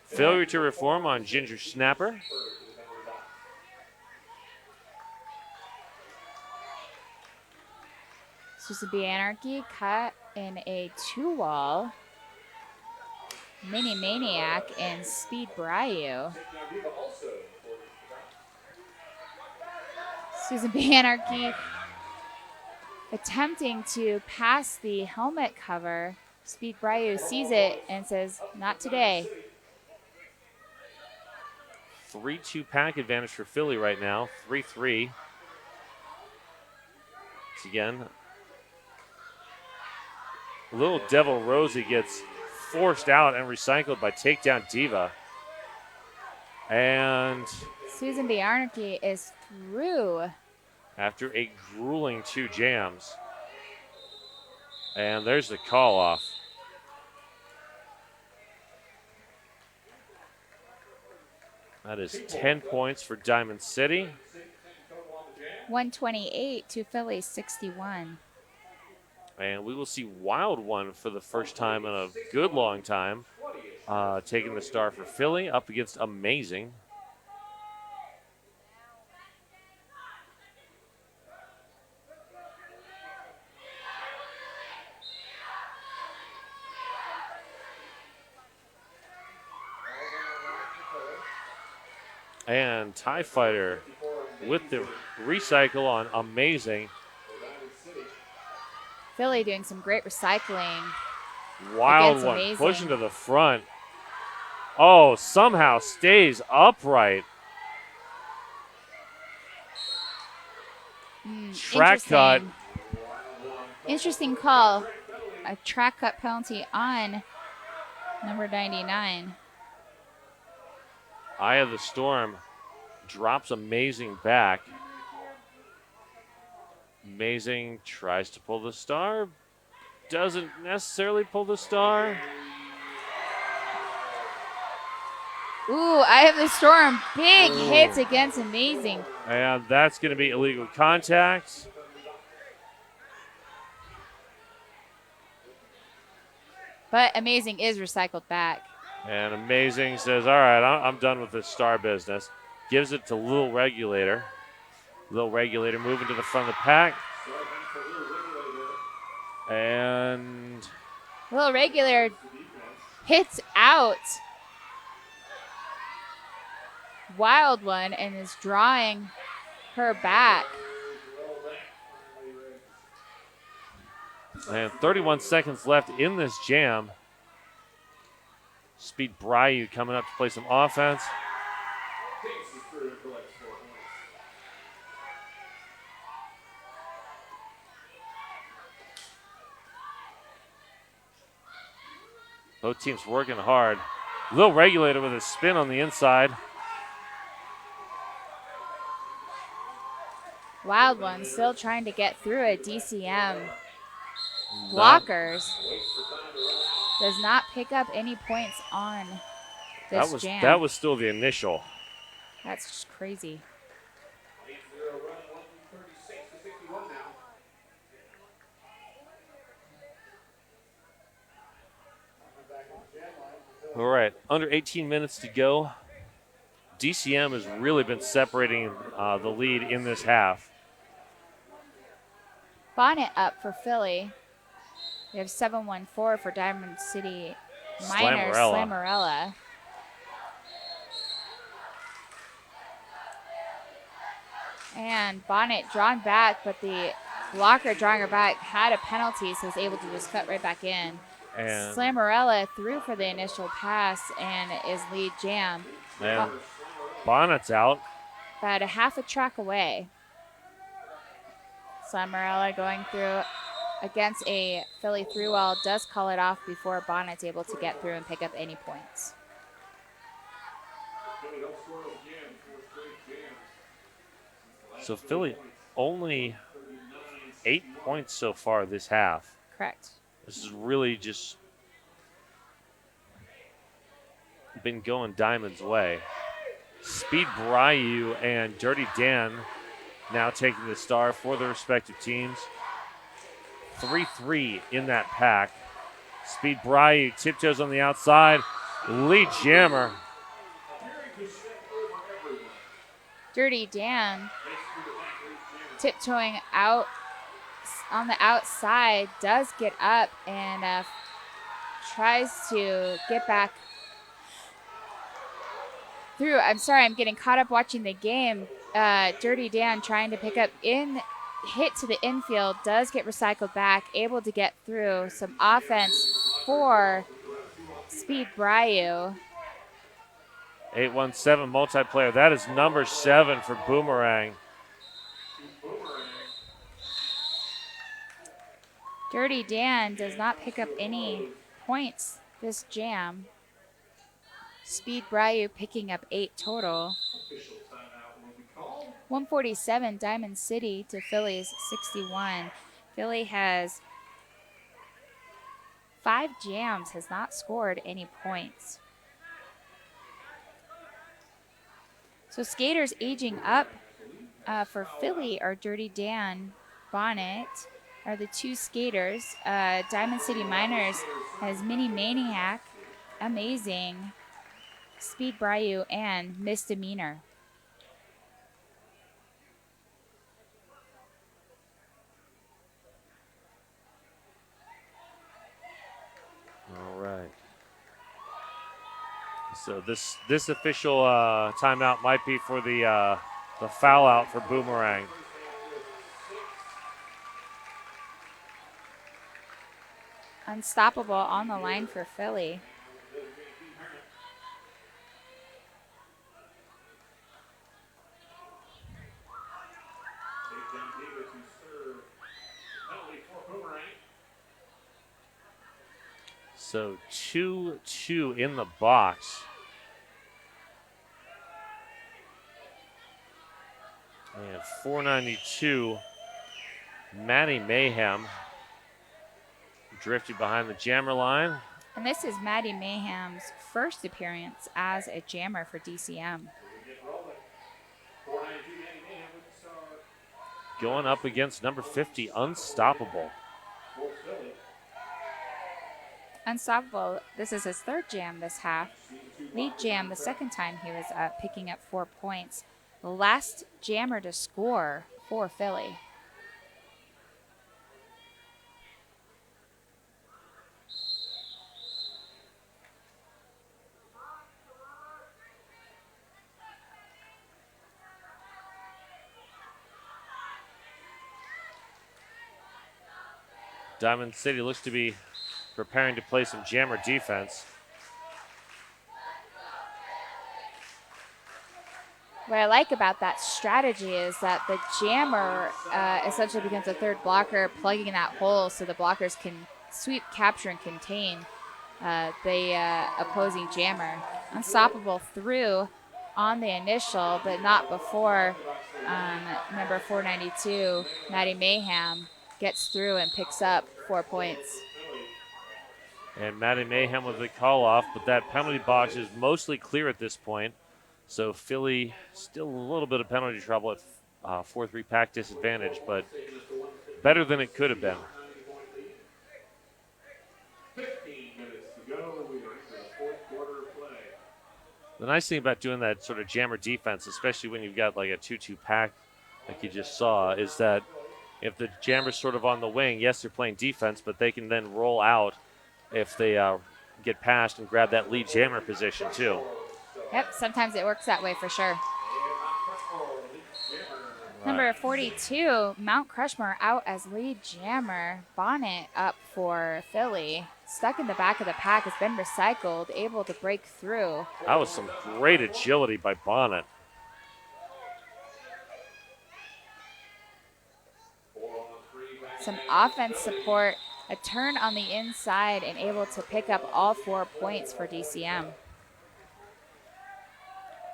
Failure to reform on Ginger Snapper. Susan B. Anarchy cut in a 2-wall. Mini Maniac and Speed Bryo. Susan B. Anarchy attempting to pass the helmet cover. Speed Bryo sees it and says, not today. 3-2 pack advantage for Philly right now. 3-3. Once again, Little Devil Rosie gets forced out and recycled by Takedown Diva. And Susan B. Anarchy is through. After a grueling 2 jams. And there's the call off. That is 10 points for Diamond City. 128 to Philly 61. And we will see Wild One for the first time in a good long time. Taking the star for Philly up against Amazing. And TIE Fighter with the recycle on Amazing. Philly doing some great recycling. Wild Against One Amazing. pushing to the front. Oh, somehow stays upright. Track cut. Interesting call. A track cut penalty on number 99. Eye of the Storm drops Amazing back. Amazing tries to pull the star. Doesn't necessarily pull the star. Ooh, Eye of the Storm. Big hits against Amazing. And that's going to be illegal contact. But Amazing is recycled back. And Amazing says, all right, I'm done with this star business. Gives it to Lil Regulator. Lil Regulator moving to the front of the pack. And Little Regular hits out Wild One and is drawing her back. And 31 seconds left in this jam. Speed Bryo coming up to play some offense. Both teams working hard. Lil Regulator with a spin on the inside. Wild One still trying to get through a DCM. Blockers. Does not pick up any points on this jam. That was still the initial. That's just crazy. All right, under 18 minutes to go. DCM has really been separating the lead in this half. Bonnet up for Philly. We have 714 for Diamond City Miners, Slammerella. And Bonnet drawn back, but the blocker drawing her back had a penalty, so was able to just cut right back in. And Slammerella threw for the initial pass and is lead jam. And Bonnet's out. About a half a track away. Slammerella going through against a Philly through-wall, does call it off before Bonnet's able to get through and pick up any points. So Philly only 8 points so far this half. Correct. This is really just been going Diamond's way. Speed Bryu and Dirty Dan now taking the star for their respective teams. 3-3 in that pack. Speed Bryu tiptoes on the outside. Lead Jammer. Dirty Dan tiptoeing out on the outside, does get up and tries to get back through. I'm sorry, I'm getting caught up watching the game. Dirty Dan trying to pick up hit to the infield, does get recycled back, able to get through. Some offense for Speed Bryu. 817 multiplayer. That is number 7 for Boomerang. Dirty Dan does not pick up any points this jam. Speed Bryu picking up 8 total. 147 Diamond City to Philly's 61. Philly has 5 jams, has not scored any points. So skaters aging up for Philly are Dirty Dan, Bonnet are the 2 skaters. Diamond City Miners has Mini Maniac, Amazing, Speed Bryu, and Misdemeanor. All right. So this official timeout might be for the foul out for Boomerang. Unstoppable on the line for Philly. So 2-2 in the box. And 492, Maddie Mayhem drifted behind the jammer line. And this is Maddie Mayhem's first appearance as a jammer for DCM. Going up against number 50, Unstoppable. Unstoppable, this is his 3rd jam this half. Lead jam the 2nd time he was picking up 4 points. The last jammer to score for Philly. Diamond City looks to be preparing to play some jammer defense. What I like about that strategy is that the jammer essentially becomes a 3rd blocker, plugging in that hole so the blockers can sweep, capture, and contain the opposing jammer. Unstoppable through on the initial, but not before number 492, Maddie Mayhem, gets through and picks up 4 points. And Maddie Mayhem with the call off, but that penalty box is mostly clear at this point. So Philly still a little bit of penalty trouble at 4-3 pack disadvantage, but better than it could have been. 15 minutes to go. We are into the 4th quarter of play. The nice thing about doing that sort of jammer defense, especially when you've got like a 2-2 pack like you just saw, is that if the jammer's sort of on the wing, yes, they're playing defense, but they can then roll out if they get past and grab that lead jammer position too. Yep, sometimes it works that way for sure. Right. Number 42, Mount Crushmore out as lead jammer. Bonnet up for Philly. Stuck in the back of the pack, has been recycled, able to break through. That was some great agility by Bonnet. Some offense support, a turn on the inside, and able to pick up all 4 points for DCM.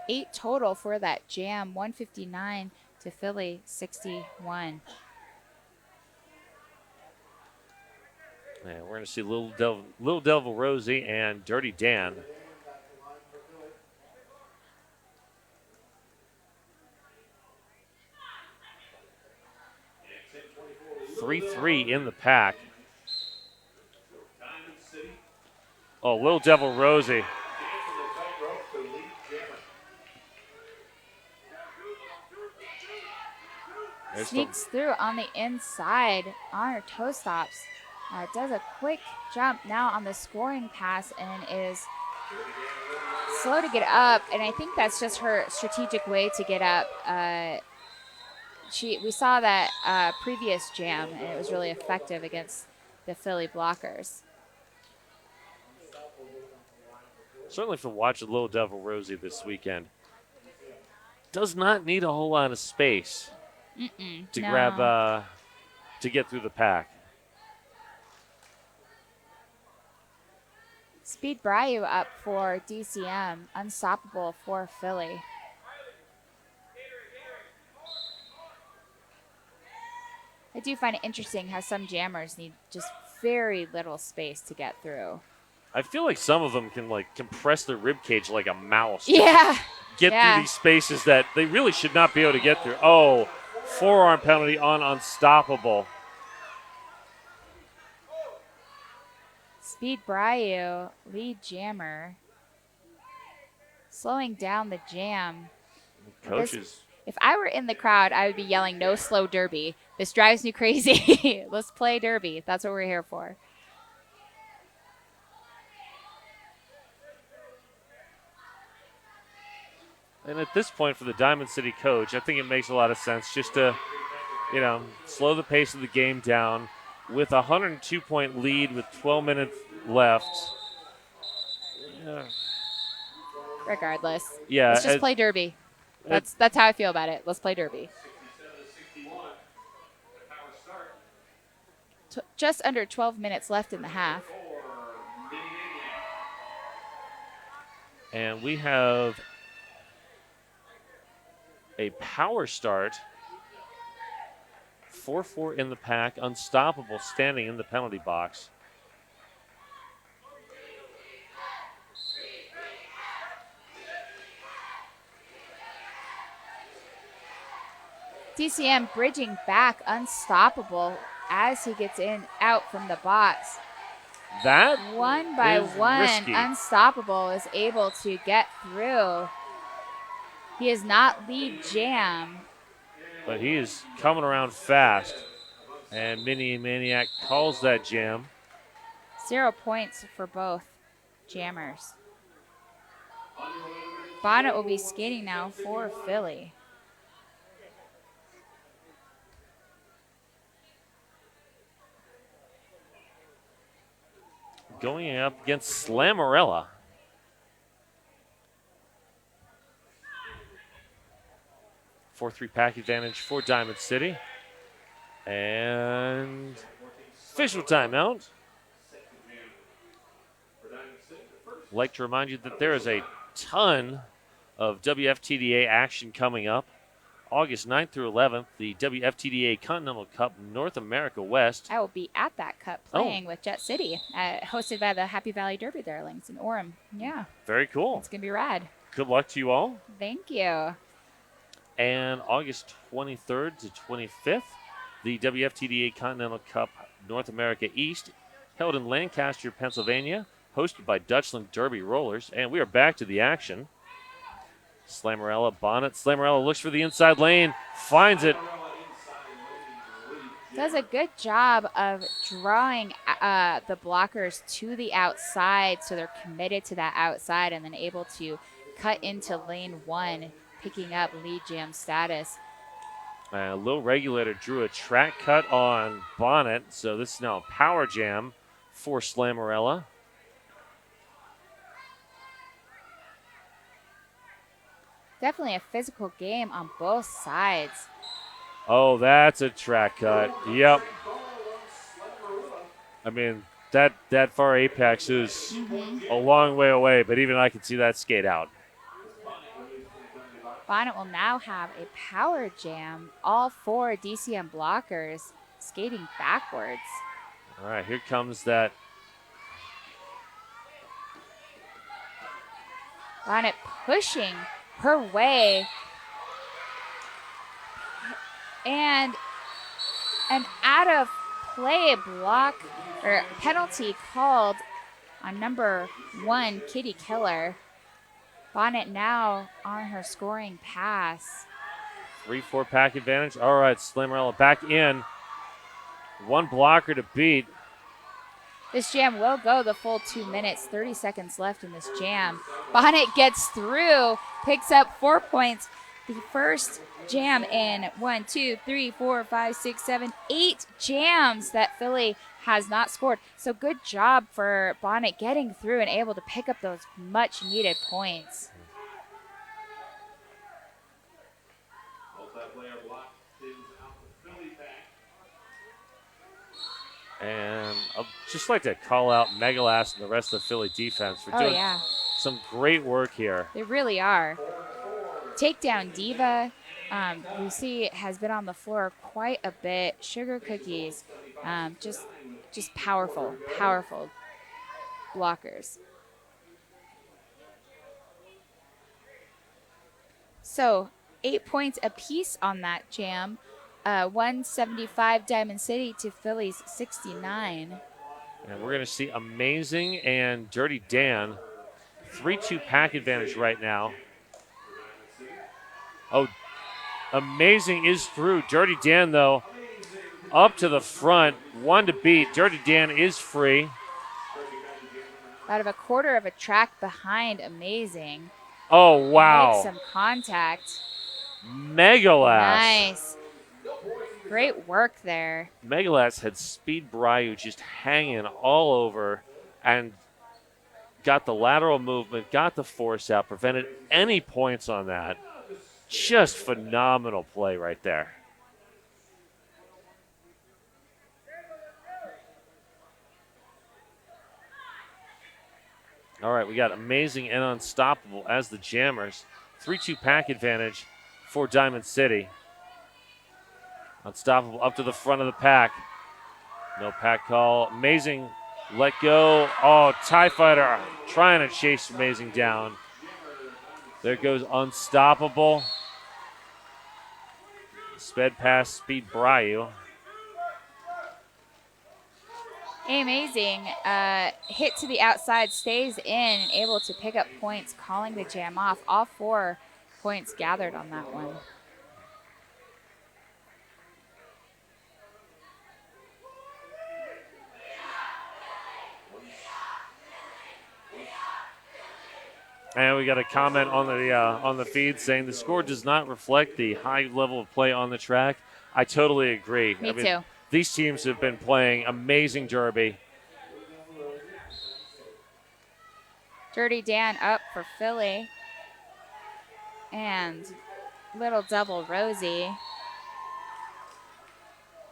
8 total for that jam, 159 to Philly 61. And we're going to see Little Devil Rosie and Dirty Dan. And 10-24. 3-3 in the pack. Oh, Little Devil Rosie. Dancing the tightrope to lead Jammer. There's the- Sneaks through on the inside on her toe stops. Does a quick jump now on the scoring pass and is slow to get up. And I think that's just her strategic way to get up. We saw that previous jam, and it was really effective against the Philly blockers. Certainly for watching Little Devil Rosie this weekend. Does not need a whole lot of space to No. grab, to get through the pack. Speed Bryu up for DCM, unstoppable for Philly. I do find it interesting how some jammers need just very little space to get through. I feel like some of them can like compress their rib cage like a mouse. Yeah. Get through these spaces that they really should not be able to get through. Oh, forearm penalty on Unstoppable. Speed Bryu, lead jammer. Slowing down the jam. Coaches. If I were in the crowd, I would be yelling, "No slow derby. This drives me crazy. Let's play derby. That's what we're here for." And at this point for the Diamond City coach, I think it makes a lot of sense just to, slow the pace of the game down with a 102-point lead with 12 minutes left. Regardless. Yeah. Let's just play derby. That's how I feel about it. Let's play derby. 67-61. The power start. Just under 12 minutes left in the half. For Mini Maniac. And we have a power start. 4-4 in the pack. Unstoppable standing in the penalty box. DCM bridging back, Unstoppable as he gets out from the box. That One by is one, risky. Unstoppable is able to get through. He is not lead jam. But he is coming around fast. And Mini Maniac calls that jam. 0 points for both jammers. Bonnet will be skating now for Philly. Going up against Slammerella. Four-3 pack advantage for Diamond City. And official timeout. Like to remind you that there is a ton of WFTDA action coming up. August 9th through 11th, the WFTDA Continental Cup North America West. I will be at that cup playing with Jet City, hosted by the Happy Valley Derby Darlings in Orem. Yeah, Very cool. it's going to be rad. Good luck to you all. Thank you. And August 23rd to 25th, the WFTDA Continental Cup North America East, held in Lancaster, Pennsylvania, hosted by Dutchland Derby Rollers. And we are back to the action. Slammerella, Bonnet. Slammerella looks for the inside lane, finds it. Does a good job of drawing the blockers to the outside so they're committed to that outside and then able to cut into lane one, picking up lead jam status. Low Regulator drew a track cut on Bonnet, so this is now a power jam for Slammerella. Definitely a physical game on both sides. Oh, that's a track cut. Yep. I mean, that far apex is a long way away, but even I can see that skate out. Bonnet will now have a power jam, all four DCM blockers skating backwards. All right, here comes that. Bonnet pushing her way. And an out of play block or penalty called on number 1, Kitty Keller. Bonnet now on her scoring pass. 3-4 pack advantage. All right, Slammerella back in. One blocker to beat. This jam will go the full 2 minutes, 30 seconds left in this jam. Bonnet gets through, picks up 4 points. The first jam in 1, 2, 3, 4, 5, 6, 7, 8 jams that Philly has not scored. So good job for Bonnet getting through and able to pick up those much needed points. Multiplayer block is out the Philly pack. And I'd just like to call out Megalas and the rest of the Philly defense for doing some great work here. They really are. Takedown Diva, we see has been on the floor quite a bit. Sugar Cookies, just powerful blockers. So 8 points apiece on that jam. 175 Diamond City to Philly's 69. And we're going to see Amazing and Dirty Dan. 3-2 pack advantage right now. Oh, Amazing is through. Dirty Dan, though, up to the front. 1 to beat. Dirty Dan is free. Out of a quarter of a track behind Amazing. Oh, wow. Make some contact. Megalas. Nice. Great work there. Megalas had Speed Bryu just hanging all over and got the lateral movement, got the force out, prevented any points on that. Just phenomenal play right there. All right, we got Amazing and Unstoppable as the jammers. 3-2 pack advantage for Diamond City. Unstoppable up to the front of the pack. No pack call. Amazing let go. Oh, TIE Fighter trying to chase Amazing down. There goes Unstoppable. Sped past Speed Bryu. Amazing. Hit to the outside, stays in, and able to pick up points, calling the jam off. All 4 points gathered on that one. And we got a comment on the feed saying the score does not reflect the high level of play on the track. I totally agree. Me too. These teams have been playing amazing derby. Dirty Dan up for Philly. And Little Double Rosie,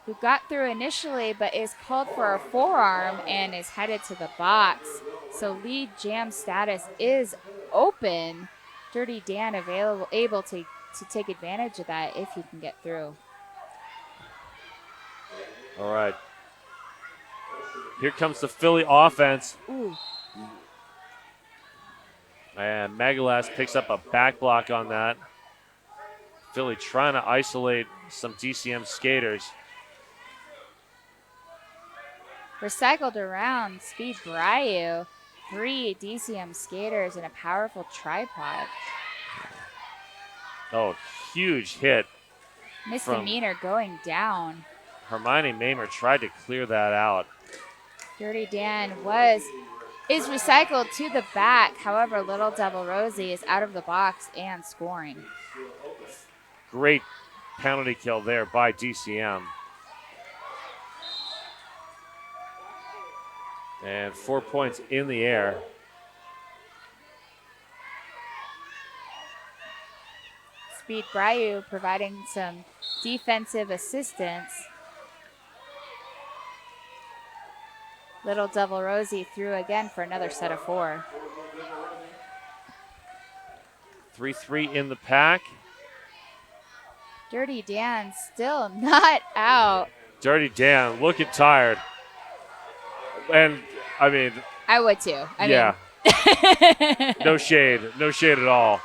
who got through initially but is called for a forearm and is headed to the box. So lead jam status is open. Dirty Dan able to take advantage of that if he can get through. All right. Here comes the Philly offense. Ooh. And Megalas picks up a back block on that. Philly trying to isolate some DCM skaters. Recycled around Speed Bryu. 3 DCM skaters and a powerful tripod. Oh, huge hit. Misdemeanor going down. Hermione Mamer tried to clear that out. Dirty Dan is recycled to the back. However, Little Devil Rosie is out of the box and scoring. Great penalty kill there by DCM. And 4 points in the air. Speed Bryu providing some defensive assistance. Little Devil Rosie through again for another set of 4. 3-3 in the pack. Dirty Dan still not out. Dirty Dan looking tired. And I mean, I would too. yeah, I mean, no shade at all.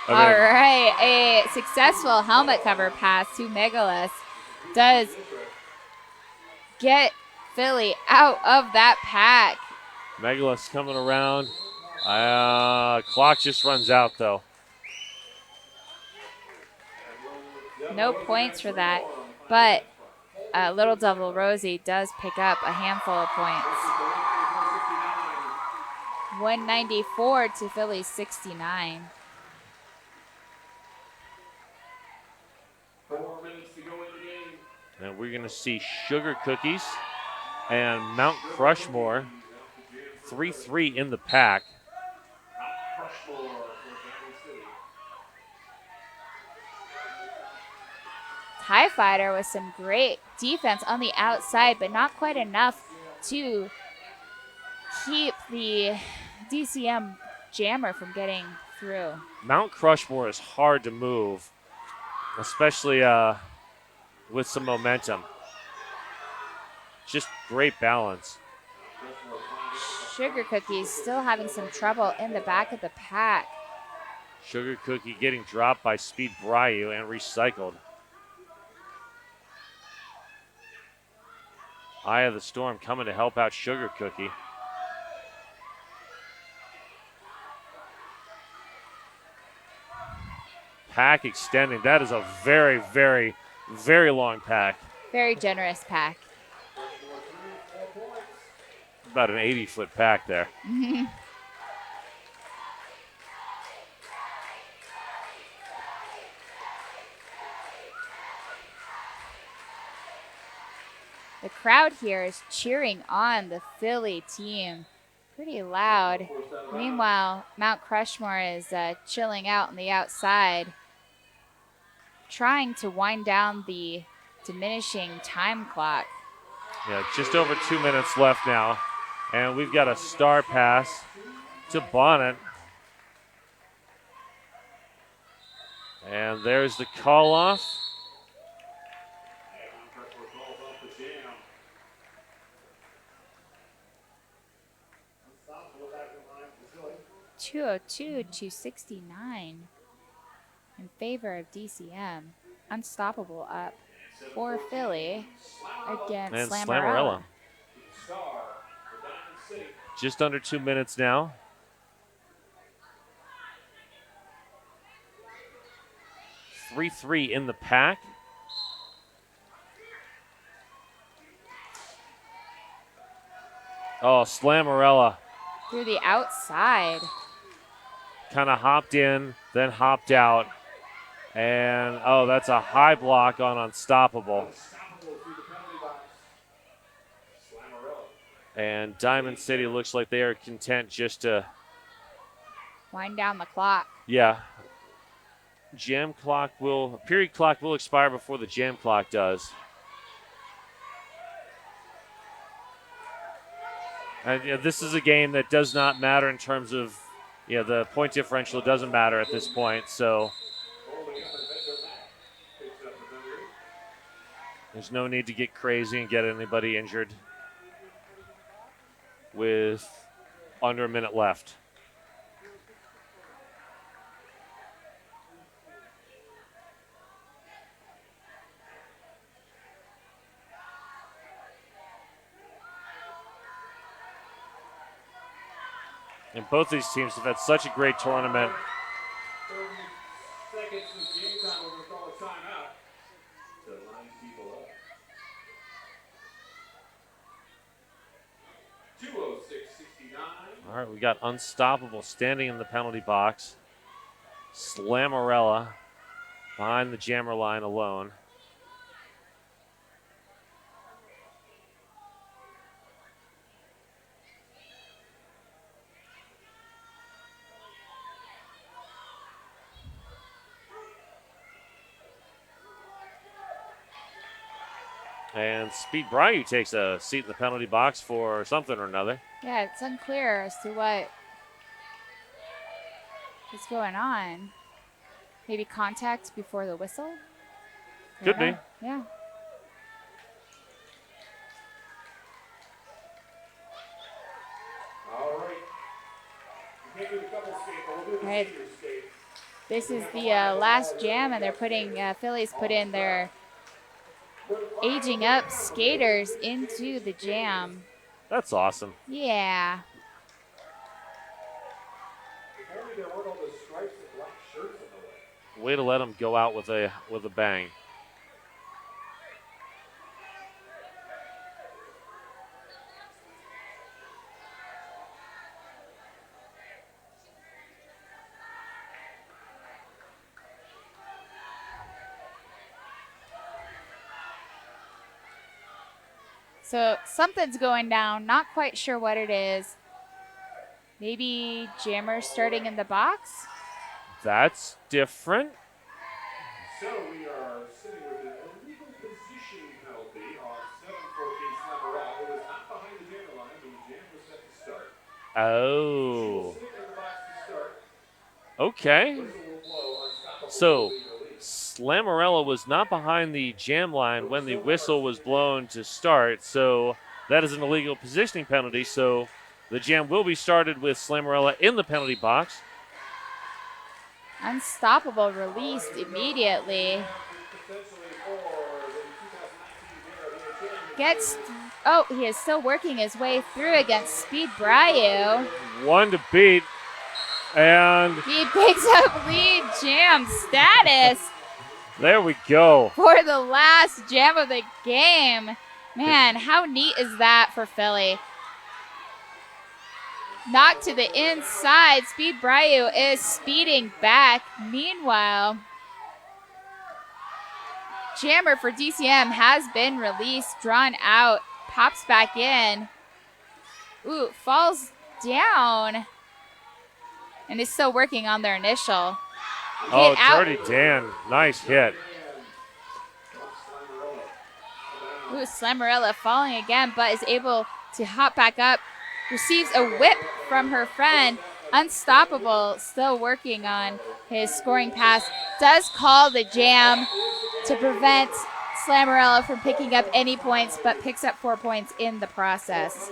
I all mean, right, a successful helmet cover pass to Megalus does get Philly out of that pack. Megalus coming around. Clock just runs out though. No points for that, but Little Devil Rosie does pick up a handful of points. 194 to Philly's 69. 4 minutes to go in the game. And we're going to see Sugar Cookies and Mount Crushmore 3-3 in the pack. Rushmore for Diamond City. TIE Fighter with some great defense on the outside, but not quite enough to keep the DCM jammer from getting through. Mount Crushmore is hard to move, especially with some momentum. Just great balance. Sugar Cookies still having some trouble in the back of the pack. Sugar Cookie getting dropped by Speed Bryu and recycled. Eye of the Storm coming to help out Sugar Cookie. Pack extending. That is a very, very, very long pack. Very generous pack. About an 80-foot pack there. The crowd here is cheering on the Philly team pretty loud. Meanwhile, Mount Crushmore is chilling out on the outside, trying to wind down the diminishing time clock. Yeah, just over 2 minutes left now. And we've got a star pass to Bonnet. And there's the call off. 202 to 69 in favor of DCM. Unstoppable up for Philly against And Slammerella. Just under 2 minutes now. Three in the pack. Oh, Slammerella Through the outside. kind of hopped in, then hopped out. And, oh, that's a high block on Unstoppable. And Diamond City looks like they are content just to, Wind down the clock. yeah. Period clock will expire before the jam clock does. And this is a game that does not matter in terms of, the point differential doesn't matter at this point. So there's no need to get crazy and get anybody injured with under a minute left. And both these teams have had such a great tournament. 30 seconds of game time. We're going to call a timeout to line people up. 2:06:69. All right, we got Unstoppable standing in the penalty box. Slammerella behind the jammer line alone. And Speed Bryu takes a seat in the penalty box for something or another. Yeah, it's unclear as to what is going on. Maybe contact before the whistle? I Could don't be. know. Yeah. Can't do the couple skate, but we'll do the Right. senior skate. This is the last jam, and they're putting Phillies put in their aging up skaters into the jam. That's awesome. Yeah. If only there weren't all the stripes and black shirts in the way. Way to let them go out with a bang. So something's going down. Not quite sure what it is. Maybe Jammer starting in the box? That's different. So we are sitting with an illegal position penalty on 7-14 Slammerall, who was not behind the jammer line when the jam was set to start. Oh. Sit in the box to start. Okay. Whistle will blow. Unstoppable So will be released. Slammerella was not behind the jam line when the whistle was blown to start, so that is an illegal positioning penalty. So the jam will be started with Slammerella in the penalty box. Unstoppable released immediately. Potentially for the 2019 JRDA Gets, oh, he is still working his way through against Speed Bryu. One to beat, and He picks up lead jam status there we go. for the last jam of the game. Man, how neat is that for Philly? Knocked to the inside. Speed Bryu is speeding back. Meanwhile, Jammer for DCM has been released, drawn out, pops back in. Ooh, falls down. And is still working on their initial. Oh, Hit out. Dirty Dan. Nice hit. Ooh, Slammerella falling again, but is able to hop back up. Receives a whip from her friend. Unstoppable, still working on his scoring pass. Does call the jam to prevent Slammerella from picking up any points, but picks up 4 points in the process.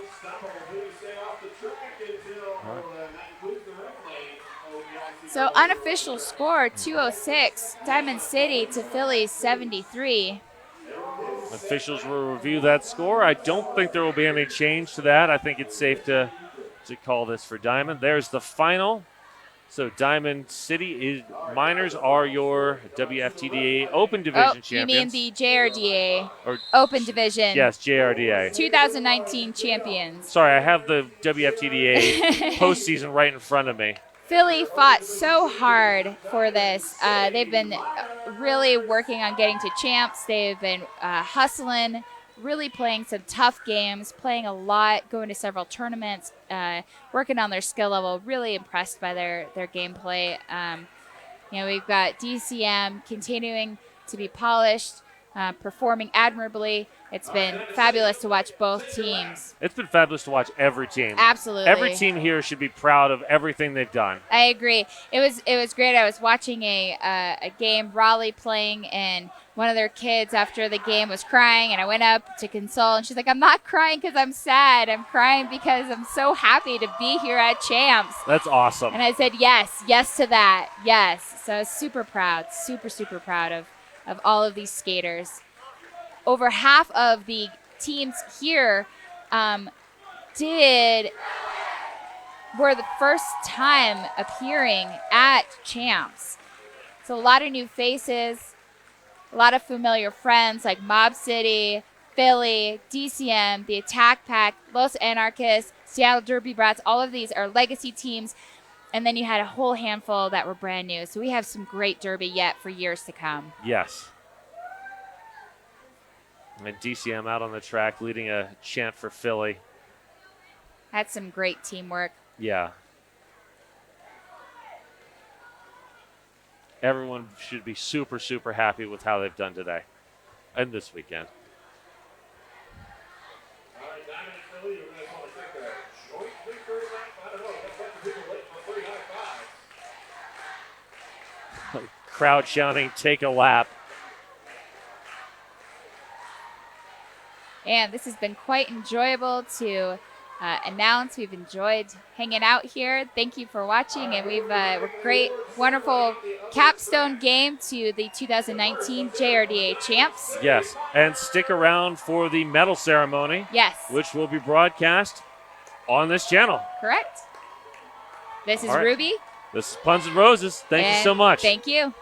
So unofficial score, 206, Diamond City to Phillies 73. Officials will review that score. I don't think there will be any change to that. I think it's safe to call this for Diamond. There's the final. So Diamond City Miners are your WFTDA Open Division You mean champions. the JRDA Or Open Division yes, JRDA. 2019 champions. Sorry, I have the WFTDA postseason right in front of me. Philly fought so hard for this. They've been really working on getting to champs. They've been hustling, really playing some tough games, playing a lot, going to several tournaments, working on their skill level. Really impressed by their gameplay. We've got DCM continuing to be polished, performing admirably. It's been fabulous to watch both teams. It's been fabulous to watch every team. Absolutely. Every team here should be proud of everything they've done. I agree. It was great. I was watching a game, Raleigh playing, and one of their kids after the game was crying, and I went up to console, and she's like, "I'm not crying because I'm sad. I'm crying because I'm so happy to be here at Champs." That's awesome. And I said, yes to that, yes. So I was super proud, super proud of all of these skaters. Over half of the teams here were the first time appearing at Champs. So a lot of new faces, a lot of familiar friends like Mob City, Philly, DCM, the Attack Pack, Los Anarchists, Seattle Derby Brats. All of these are legacy teams. And then you had a whole handful that were brand new. So we have some great Derby yet for years to come. Yes. And DCM out on the track leading a chant for Philly. Had some great teamwork. Yeah. Everyone should be super happy with how they've done today and this weekend. All right, Diamond and Philly, you're going to want to take a joint victory lap. I don't know. That's like people waiting for 3 high fives. Crowd shouting, "Take a lap." And this has been quite enjoyable to announce. We've enjoyed hanging out here. Thank you for watching, and we've a great, wonderful capstone game to the 2019 JRDA champs. Yes, and stick around for the medal ceremony, Yes, which will be broadcast on this channel. correct. This is All right. Ruby. This is Puns and Roses. Thank you and so much. Thank you.